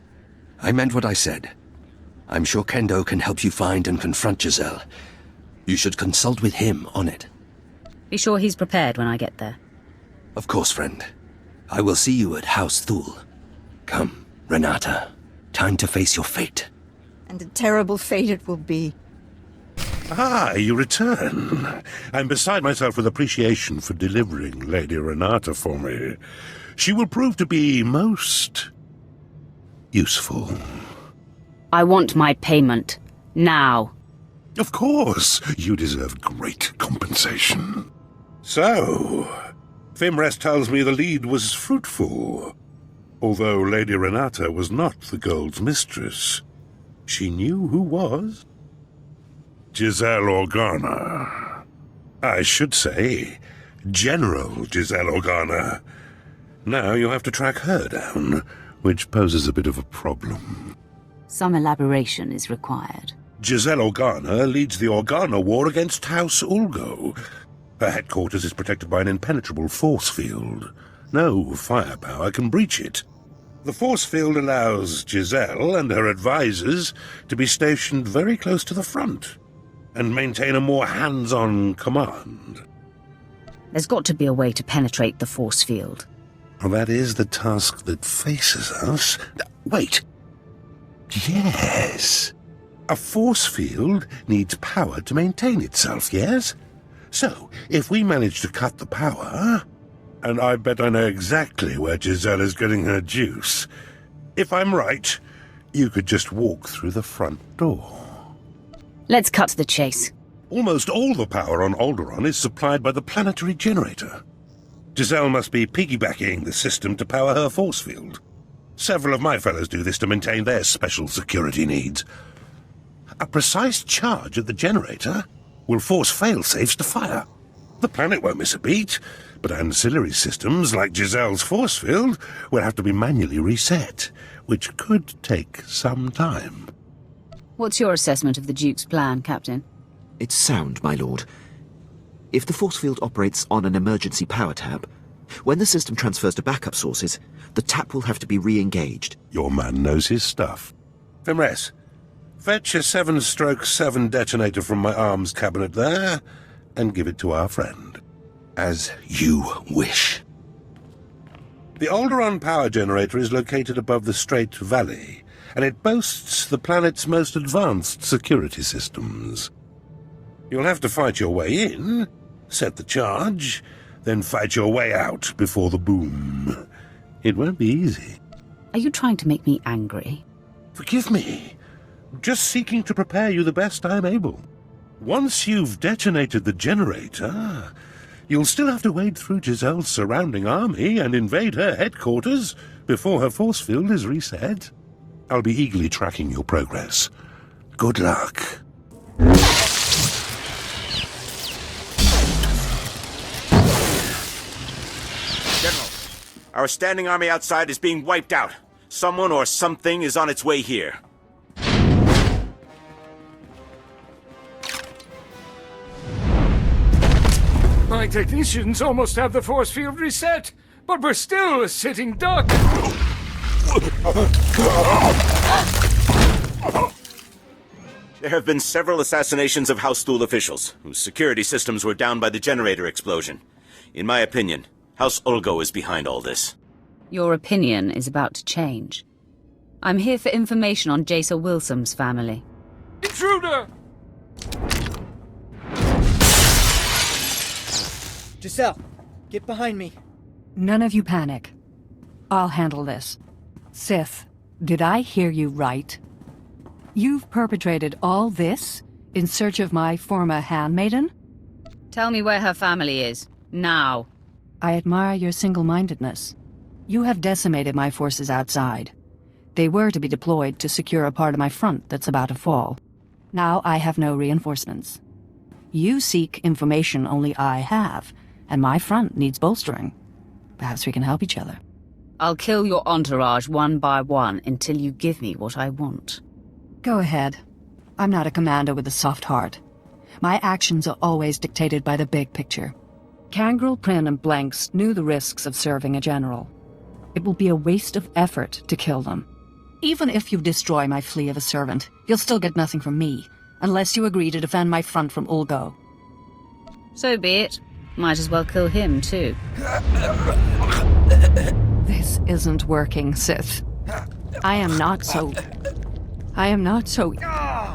I meant what I said. I'm sure Kendo can help you find and confront Giselle. You should consult with him on it. Be sure he's prepared when I get there. Of course, friend. I will see you at House Thule. Come, Renata. Time to face your fate. And a terrible fate it will be. Ah, you return. I'm beside myself with appreciation for delivering Lady Renata for me. She will prove to be most useful. I want my payment. Now. Of course. You deserve great compensation. So, Fimrest tells me the lead was fruitful. Although Lady Renata was not the gold's mistress, she knew who was. Giselle Organa. I should say, General Giselle Organa. Now you have to track her down, which poses a bit of a problem. Some elaboration is required. Giselle Organa leads the Organa War against House Ulgo. Her headquarters is protected by an impenetrable force field. No firepower can breach it. The force field allows Giselle and her advisors to be stationed very close to the front and maintain a more hands-on command. There's got to be a way to penetrate the force field. Well, that is the task that faces us. Wait. Yes. A force field needs power to maintain itself, yes? So, if we manage to cut the power... And I bet I know exactly where Giselle is getting her juice. If I'm right, you could just walk through the front door. Let's cut to the chase. Almost all the power on Alderaan is supplied by the planetary generator. Giselle must be piggybacking the system to power her force field. Several of my fellows do this to maintain their special security needs. A precise charge at the generator will force fail-safes to fire. The planet won't miss a beat, but ancillary systems like Giselle's force field will have to be manually reset, which could take some time. What's your assessment of the Duke's plan, Captain? It's sound, my lord. If the force field operates on an emergency power tap, when the system transfers to backup sources, the tap will have to be re-engaged. Your man knows his stuff. Fimres, fetch a 7/7 detonator from my arms cabinet there, and give it to our friend. As you wish. The Alderaan power generator is located above the Strait Valley, and it boasts the planet's most advanced security systems. You'll have to fight your way in, set the charge, then fight your way out before the boom. It won't be easy. Are you trying to make me angry? Forgive me. Just seeking to prepare you the best I'm able. Once you've detonated the generator, you'll still have to wade through Giselle's surrounding army and invade her headquarters before her force field is reset. I'll be eagerly tracking your progress. Good luck. General, our standing army outside is being wiped out. Someone or something is on its way here. My technicians almost have the force field reset, but we're still a sitting duck. There have been several assassinations of House Thule officials, whose security systems were down by the generator explosion. In my opinion, House Ulgo is behind all this. Your opinion is about to change. I'm here for information on Jason Wilson's family. Intruder! Giselle, get behind me. None of you panic. I'll handle this. Sith, did I hear you right? You've perpetrated all this in search of my former handmaiden? Tell me where her family is. Now. I admire your single-mindedness. You have decimated my forces outside. They were to be deployed to secure a part of my front that's about to fall. Now I have no reinforcements. You seek information only I have, and my front needs bolstering. Perhaps we can help each other. I'll kill your entourage one by one until you give me what I want. Go ahead. I'm not a commander with a soft heart. My actions are always dictated by the big picture. Kangrel, Prin, and Blanks knew the risks of serving a general. It will be a waste of effort to kill them. Even if you destroy my flea of a servant, you'll still get nothing from me, unless you agree to defend my front from Ulgo. So be it. Might as well kill him, too. This isn't working, Sith. I am not so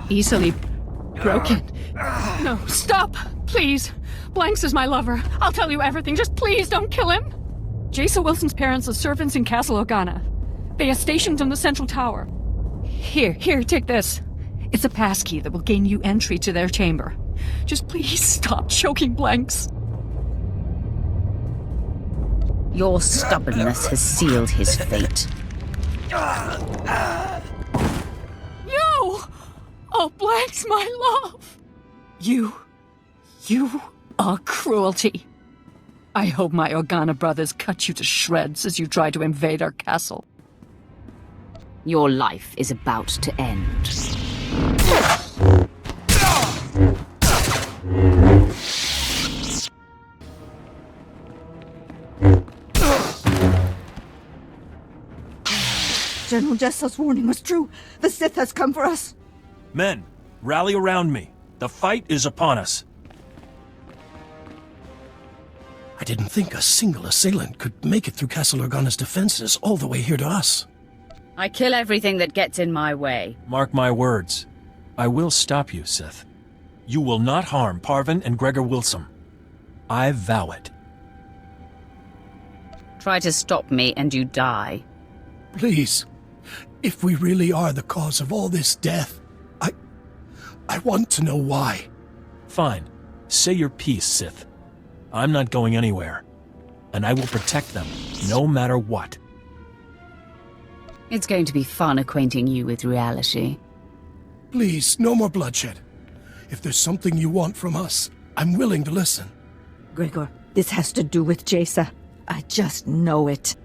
easily broken. No, stop! Please! Blanks is my lover. I'll tell you everything. Just please don't kill him! Jason Wilson's parents are servants in Castle Organa. They are stationed in the central tower. Here, take this. It's a passkey that will gain you entry to their chamber. Just please stop choking Blanks. Your stubbornness has sealed his fate. You! Oh, Blanks, my love! You are cruelty. I hope my Organa brothers cut you to shreds as you try to invade our castle. Your life is about to end. General Jessel's warning was true. The Sith has come for us. Men, rally around me. The fight is upon us. I didn't think a single assailant could make it through Castle Organa's defenses all the way here to us. I kill everything that gets in my way. Mark my words. I will stop you, Sith. You will not harm Parvin and Gregor Wilson. I vow it. Try to stop me and you die. Please, if we really are the cause of all this death, I want to know why. Fine. Say your piece, Sith. I'm not going anywhere. And I will protect them, no matter what. It's going to be fun acquainting you with reality. Please, no more bloodshed. If there's something you want from us, I'm willing to listen. Gregor, this has to do with Jaisa. I just know it.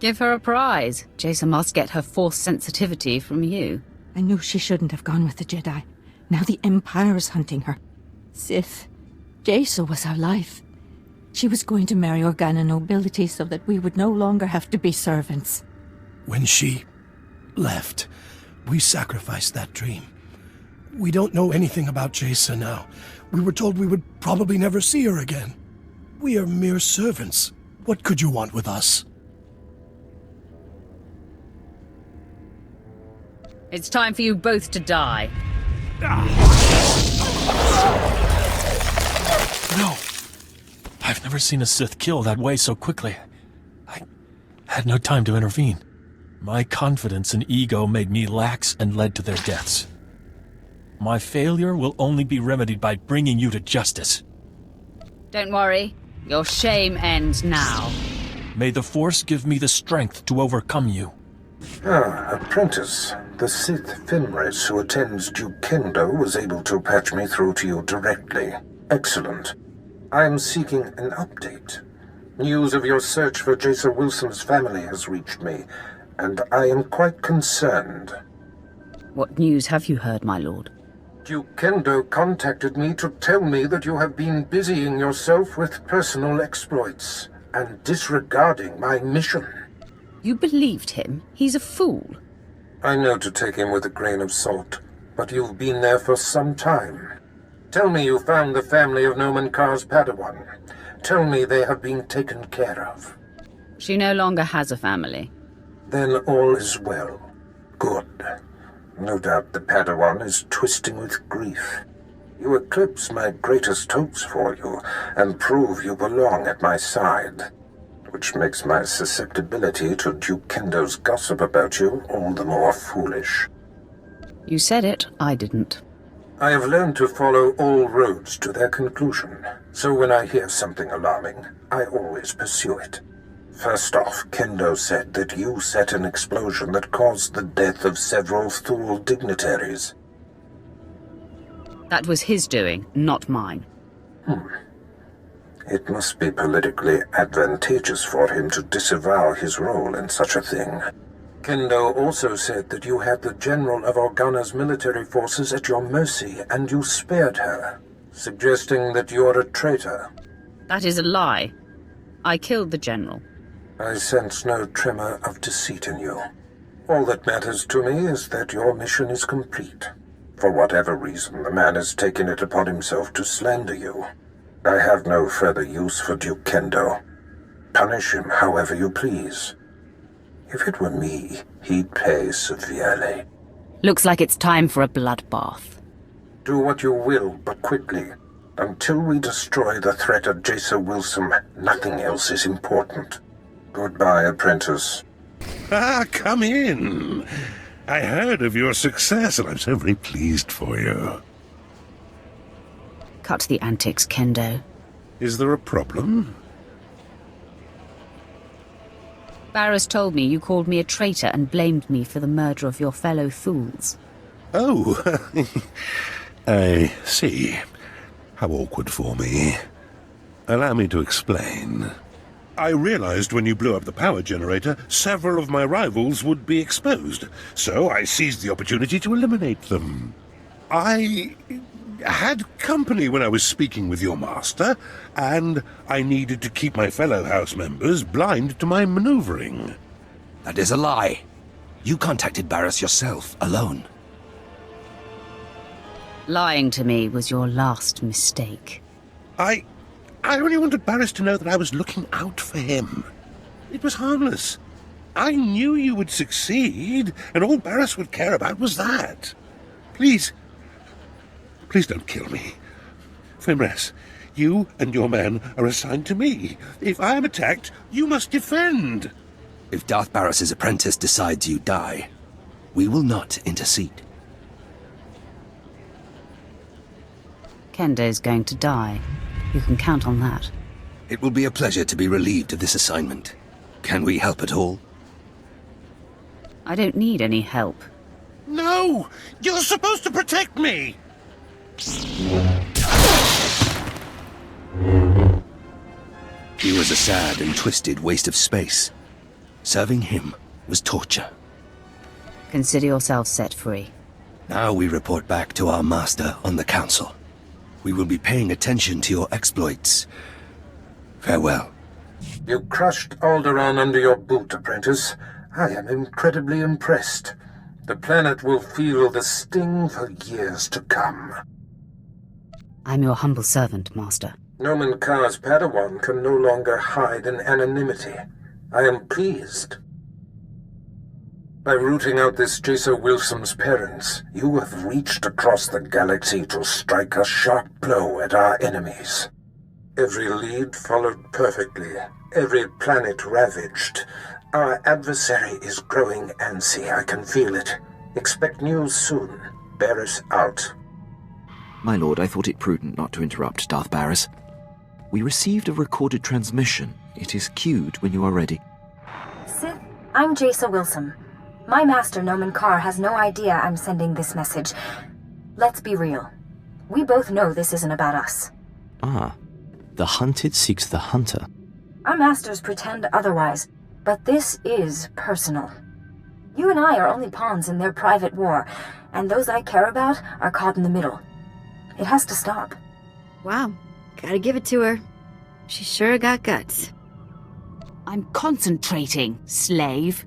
Give her a prize. Jaisa must get her Force sensitivity from you. I knew she shouldn't have gone with the Jedi. Now the Empire is hunting her. Sith, Jaisa was our life. She was going to marry Organa nobility so that we would no longer have to be servants. When she left, we sacrificed that dream. We don't know anything about Jaisa now. We were told we would probably never see her again. We are mere servants. What could you want with us? It's time for you both to die. No! I've never seen a Sith kill that way so quickly. I had no time to intervene. My confidence and ego made me lax and led to their deaths. My failure will only be remedied by bringing you to justice. Don't worry. Your shame ends now. May the Force give me the strength to overcome you. Ah, apprentice. The Sith Fenris who attends Duke Kendo was able to patch me through to you directly. Excellent. I am seeking an update. News of your search for Jaisa Wilson's family has reached me, and I am quite concerned. What news have you heard, my lord? Duke Kendo contacted me to tell me that you have been busying yourself with personal exploits and disregarding my mission. You believed him? He's a fool. I know to take him with a grain of salt, but you've been there for some time. Tell me you found the family of Noman Kar's Padawan. Tell me they have been taken care of. She no longer has a family. Then all is well. Good. No doubt the Padawan is twisting with grief. You eclipse my greatest hopes for you, and prove you belong at my side. Which makes my susceptibility to Duke Kendo's gossip about you all the more foolish. You said it, I didn't. I have learned to follow all roads to their conclusion, so when I hear something alarming, I always pursue it. First off, Kendo said that you set an explosion that caused the death of several Thule dignitaries. That was his doing, not mine. It must be politically advantageous for him to disavow his role in such a thing. Kendo also said that you had the general of Organa's military forces at your mercy, and you spared her, suggesting that you're a traitor. That is a lie. I killed the general. I sense no tremor of deceit in you. All that matters to me is that your mission is complete. For whatever reason, the man has taken it upon himself to slander you. I have no further use for Duke Kendo. Punish him however you please. If it were me, he'd pay severely. Looks like it's time for a bloodbath. Do what you will, but quickly. Until we destroy the threat of Jaisa Wilson, nothing else is important. Goodbye, apprentice. Ah, come in. I heard of your success, and I'm so very pleased for you. Cut the antics, Kendo. Is there a problem? Barris told me you called me a traitor and blamed me for the murder of your fellow fools. Oh, I see. How awkward for me. Allow me to explain. I realized when you blew up the power generator, several of my rivals would be exposed, so I seized the opportunity to eliminate them. I had company when I was speaking with your master, and I needed to keep my fellow house members blind to my maneuvering. That is a lie. You contacted Barris yourself, alone. Lying to me was your last mistake. I only wanted Barris to know that I was looking out for him. It was harmless. I knew you would succeed, and all Barris would care about was that. Please don't kill me. Fimres, you and your men are assigned to me. If I am attacked, you must defend. If Darth Barris's apprentice decides you die, we will not intercede. Kendo's going to die. You can count on that. It will be a pleasure to be relieved of this assignment. Can we help at all? I don't need any help. No! You're supposed to protect me! He was a sad and twisted waste of space. Serving him was torture. Consider yourself set free. Now we report back to our master on the council. We will be paying attention to your exploits. Farewell. You crushed Alderaan under your boot, apprentice. I am incredibly impressed. The planet will feel the sting for years to come. I'm your humble servant, Master. Nomen Karr's Padawan can no longer hide in anonymity. I am pleased. By rooting out this Jason Wilson's parents, you have reached across the galaxy to strike a sharp blow at our enemies. Every lead followed perfectly, every planet ravaged. Our adversary is growing antsy, I can feel it. Expect news soon. Barris out. My lord, I thought it prudent not to interrupt Darth Barris. We received a recorded transmission. It is queued when you are ready. Sith, I'm Jason Wilson. My master, Nomen Karr, has no idea I'm sending this message. Let's be real. We both know this isn't about us. Ah, the hunted seeks the hunter. Our masters pretend otherwise, but this is personal. You and I are only pawns in their private war, and those I care about are caught in the middle. It has to stop. Wow, gotta give it to her. She sure got guts. I'm concentrating, slave.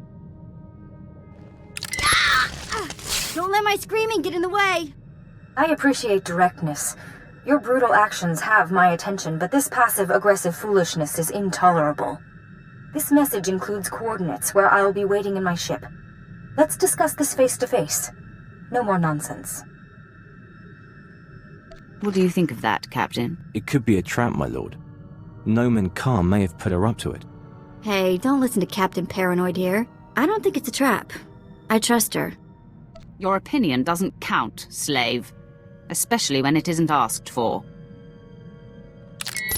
Don't let my screaming get in the way! I appreciate directness. Your brutal actions have my attention, but this passive-aggressive foolishness is intolerable. This message includes coordinates where I'll be waiting in my ship. Let's discuss this face-to-face. No more nonsense. What do you think of that, Captain? It could be a trap, my lord. Nomen Karr may have put her up to it. Hey, don't listen to Captain Paranoid here. I don't think it's a trap. I trust her. Your opinion doesn't count, slave. Especially when it isn't asked for.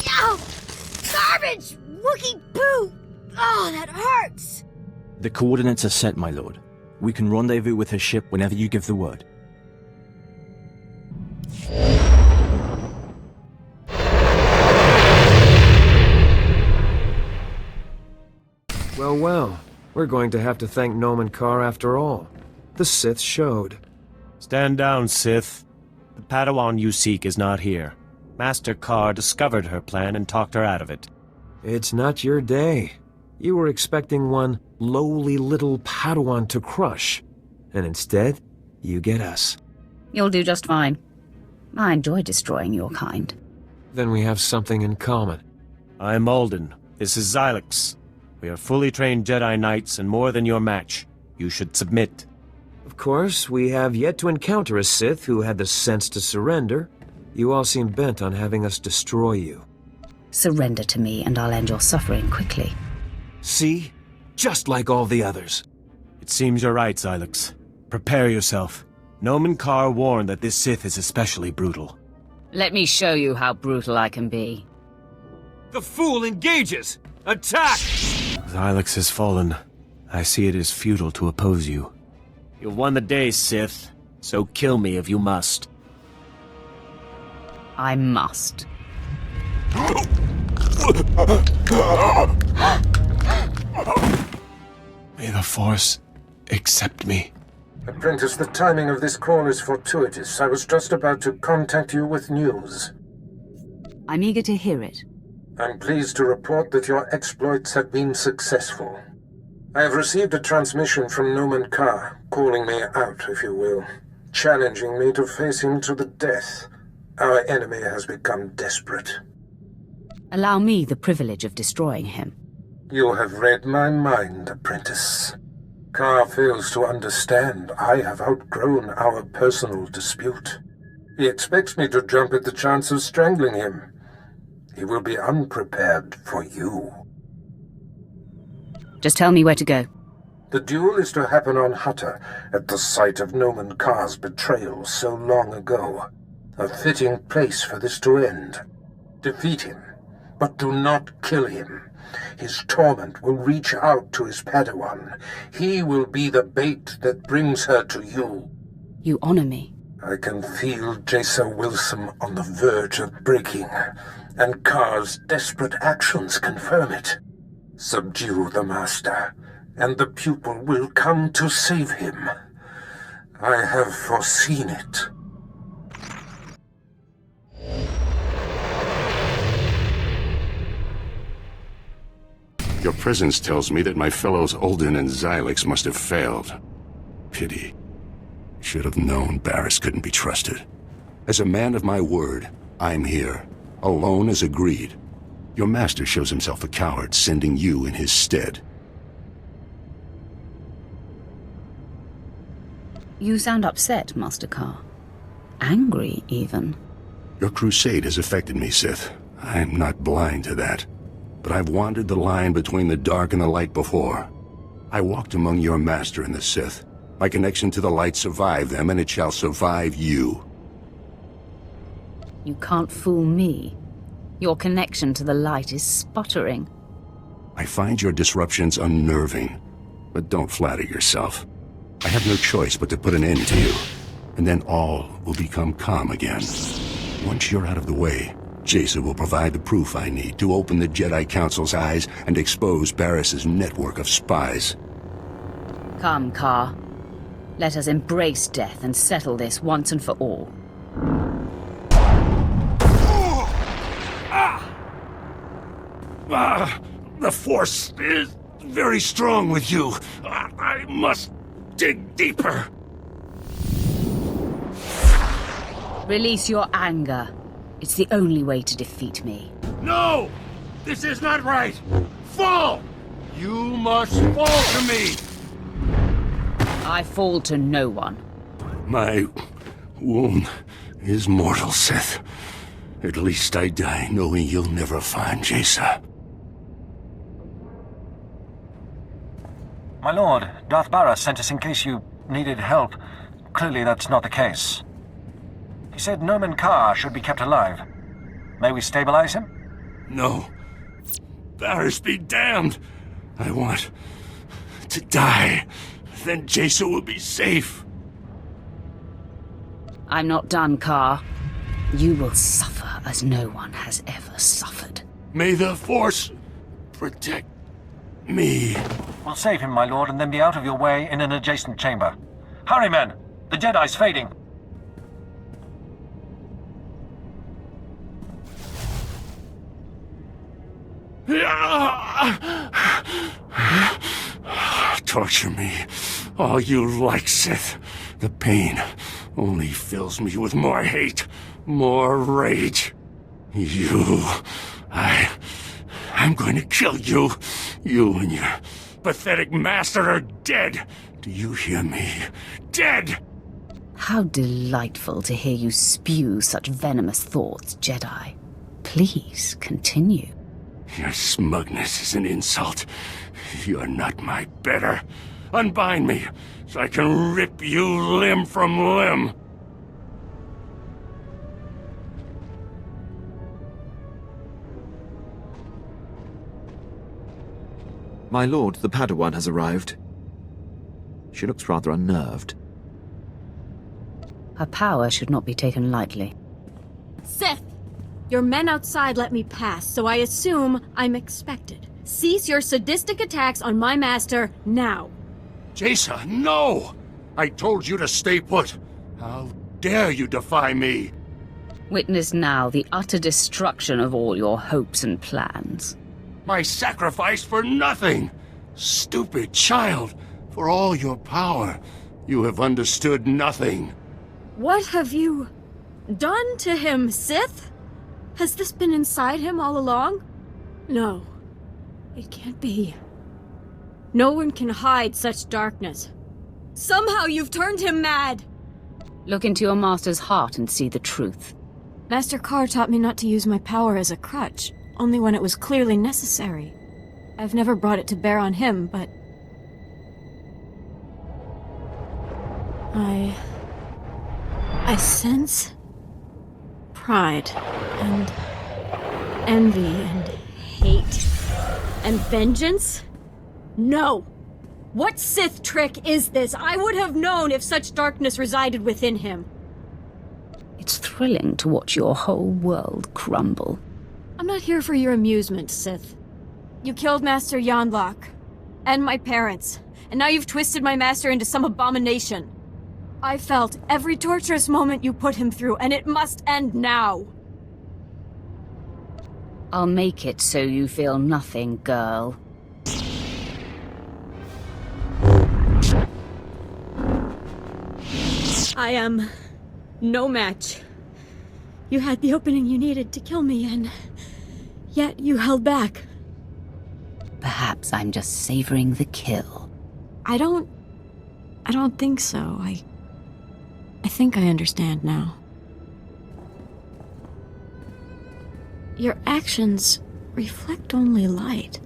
Ow! Garbage! Wookie poo! Oh, that hurts! The coordinates are set, my lord. We can rendezvous with her ship whenever you give the word. Well, well. We're going to have to thank Nomen Karr after all. The Sith showed. Stand down, Sith. The Padawan you seek is not here. Master Karr discovered her plan and talked her out of it. It's not your day. You were expecting one lowly little Padawan to crush. And instead, you get us. You'll do just fine. I enjoy destroying your kind. Then we have something in common. I'm Alden. This is Xylix. We are fully trained Jedi Knights and more than your match. You should submit. Of course, we have yet to encounter a Sith who had the sense to surrender. You all seem bent on having us destroy you. Surrender to me and I'll end your suffering quickly. See? Just like all the others. It seems you're right, Xylix. Prepare yourself. Nomen Karr warned that this Sith is especially brutal. Let me show you how brutal I can be. The fool engages! Attack! Xylix has fallen. I see it is futile to oppose you. You've won the day, Sith. So kill me if you must. I must. May the Force accept me. Apprentice, the timing of this call is fortuitous. I was just about to contact you with news. I'm eager to hear it. I'm pleased to report that your exploits have been successful. I have received a transmission from Noman Ka, calling me out, if you will, challenging me to face him to the death. Our enemy has become desperate. Allow me the privilege of destroying him. You have read my mind, Apprentice. Ka fails to understand I have outgrown our personal dispute. He expects me to jump at the chance of strangling him. He will be unprepared for you. Just tell me where to go. The duel is to happen on Hutta, at the site of Noman Ka's betrayal so long ago. A fitting place for this to end. Defeat him, but do not kill him. His torment will reach out to his Padawan. He will be the bait that brings her to you. You honor me. I can feel Jason Wilson on the verge of breaking, and Ka's desperate actions confirm it. Subdue the Master, and the pupil will come to save him. I have foreseen it. Your presence tells me that my fellows Ulden and Xylix must have failed. Pity. Should have known Barriss couldn't be trusted. As a man of my word, I'm here. Alone as agreed. Your master shows himself a coward, sending you in his stead. You sound upset, Master Ka. Angry, even. Your crusade has affected me, Sith. I'm not blind to that. But I've wandered the line between the dark and the light before. I walked among your master and the Sith. My connection to the light survived them, and it shall survive you. You can't fool me. Your connection to the light is sputtering. I find your disruptions unnerving, but don't flatter yourself. I have no choice but to put an end to you, and then all will become calm again. Once you're out of the way, Jason will provide the proof I need to open the Jedi Council's eyes and expose Barriss's network of spies. Come, Ka. Let us embrace death and settle this once and for all. The Force is very strong with you. I must dig deeper. Release your anger. It's the only way to defeat me. No! This is not right! Fall! You must fall to me! I fall to no one. My wound is mortal, Sith. At least I die knowing you'll never find Jason. My lord, Darth Barras sent us in case you needed help. Clearly that's not the case. He said Noman Ka should be kept alive. May we stabilize him? No. Barriss be damned. I want to die. Then Jason will be safe. I'm not done, Ka. You will suffer as no one has ever suffered. May the Force protect me. We'll save him, my lord, and then be out of your way in an adjacent chamber. Hurry, men! The Jedi's fading! Torture me all you like, Sith. The pain only fills me with more hate, more rage. I'm going to kill you. You and your pathetic master are dead. Do you hear me? Dead! How delightful to hear you spew such venomous thoughts, Jedi. Please, continue. Your smugness is an insult. You're not my better. Unbind me, so I can rip you limb from limb. My lord, the Padawan has arrived. She looks rather unnerved. Her power should not be taken lightly. Sith! Your men outside let me pass, so I assume I'm expected. Cease your sadistic attacks on my master now. Jason, no! I told you to stay put. How dare you defy me? Witness now the utter destruction of all your hopes and plans. My sacrifice for nothing! Stupid child! For all your power, you have understood nothing. What have you done to him, Sith? Has this been inside him all along? No. It can't be. No one can hide such darkness. Somehow you've turned him mad! Look into your master's heart and see the truth. Master Carr taught me not to use my power as a crutch, only when it was clearly necessary. I've never brought it to bear on him, but... I sense pride and envy and hate and vengeance? No! What Sith trick is this? I would have known if such darkness resided within him. It's thrilling to watch your whole world crumble. I'm not here for your amusement, Sith. You killed Master Yonlock, and my parents, and now you've twisted my master into some abomination. I felt every torturous moment you put him through, and it must end now. I'll make it so you feel nothing, girl. I am no match. You had the opening you needed to kill me, and yet you held back. Perhaps I'm just savoring the kill. I don't think so. I think I understand now. Your actions reflect only light.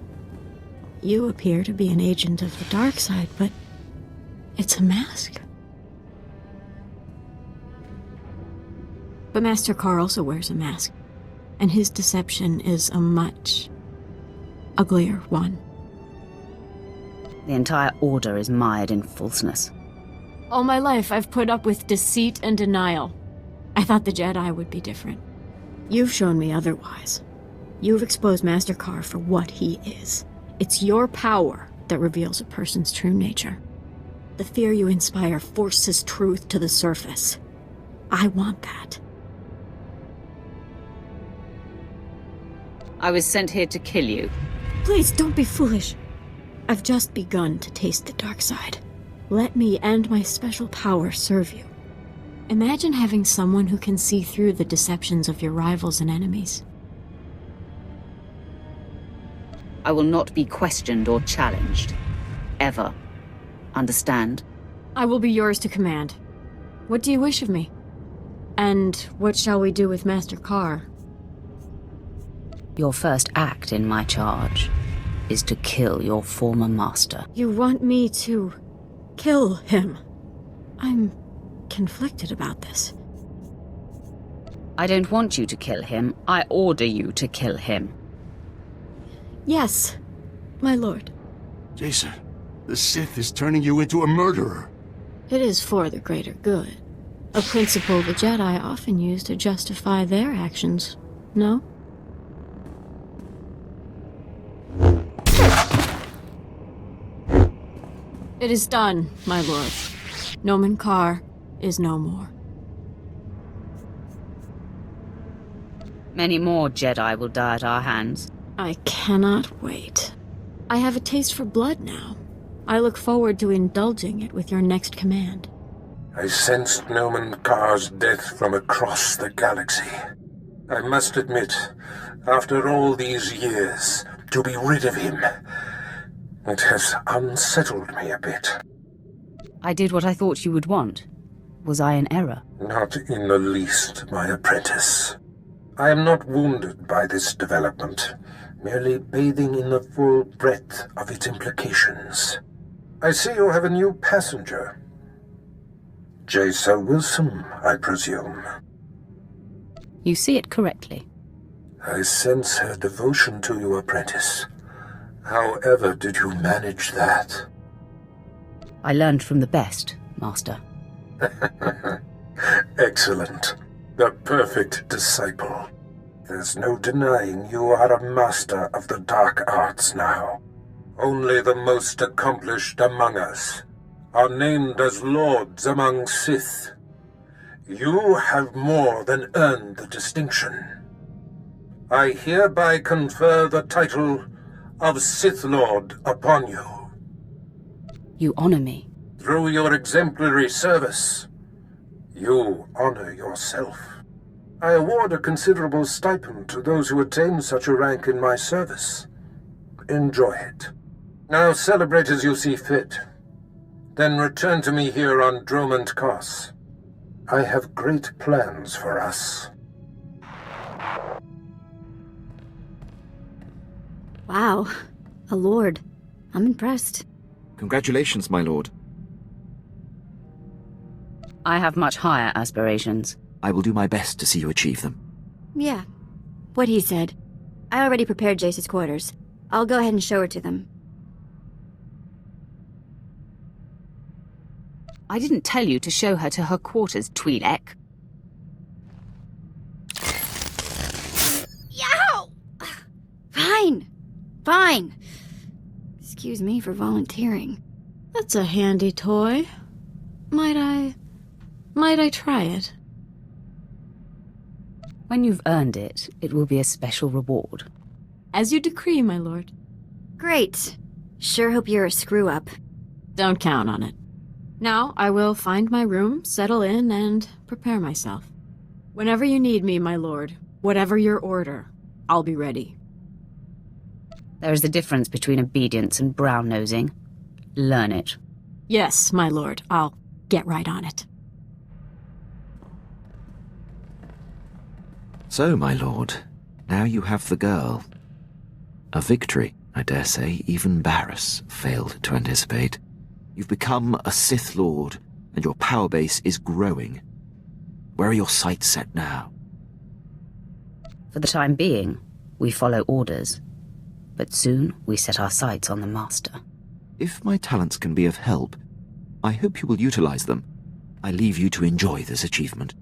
You appear to be an agent of the dark side, but it's a mask. But Master Carr also wears a mask, and his deception is a much uglier one. The entire order is mired in falseness. All my life, I've put up with deceit and denial. I thought the Jedi would be different. You've shown me otherwise. You've exposed Master Carr for what he is. It's your power that reveals a person's true nature. The fear you inspire forces truth to the surface. I want that. I was sent here to kill you. Please, don't be foolish. I've just begun to taste the dark side. Let me and my special power serve you. Imagine having someone who can see through the deceptions of your rivals and enemies. I will not be questioned or challenged. Ever. Understand? I will be yours to command. What do you wish of me? And what shall we do with Master Carr? Your first act in my charge is to kill your former master. You want me to kill him? I'm conflicted about this. I don't want you to kill him. I order you to kill him. Yes, my lord. Jason, the Sith is turning you into a murderer. It is for the greater good. A principle the Jedi often use to justify their actions, no? It is done, my lord. Nomen Carr is no more. Many more Jedi will die at our hands. I cannot wait. I have a taste for blood now. I look forward to indulging it with your next command. I sensed Nomen Carr's death from across the galaxy. I must admit, after all these years, to be rid of him, it has unsettled me a bit. I did what I thought you would want. Was I in error? Not in the least, my apprentice. I am not wounded by this development, merely bathing in the full breadth of its implications. I see you have a new passenger. Jason Wilson, I presume. You see it correctly. I sense her devotion to you, apprentice. However did you manage that? I learned from the best, Master. Excellent. The perfect disciple. There's no denying you are a master of the dark arts now. Only the most accomplished among us are named as lords among Sith. You have more than earned the distinction. I hereby confer the title of Sith Lord upon you. You honor me. Through your exemplary service, you honor yourself. I award a considerable stipend to those who attain such a rank in my service. Enjoy it. Now celebrate as you see fit. Then return to me here on Dromund Kos. I have great plans for us. Wow. A lord. I'm impressed. Congratulations, my lord. I have much higher aspirations. I will do my best to see you achieve them. Yeah. What he said. I already prepared Jace's quarters. I'll go ahead and show her to them. I didn't tell you to show her to her quarters, Twi'lek. Yow! Fine. Fine. Excuse me for volunteering. That's a handy toy. Might I try it? When you've earned it, it will be a special reward. As you decree, my lord. Great. Sure hope you're a screw-up. Don't count on it. Now, I will find my room, settle in, and prepare myself. Whenever you need me, my lord, whatever your order, I'll be ready. There is a difference between obedience and brown-nosing. Learn it. Yes, my lord. I'll get right on it. So, my lord, now you have the girl. A victory, I dare say, even Barriss failed to anticipate. You've become a Sith Lord, and your power base is growing. Where are your sights set now? For the time being, we follow orders. But soon we set our sights on the Master. If my talents can be of help, I hope you will utilize them. I leave you to enjoy this achievement.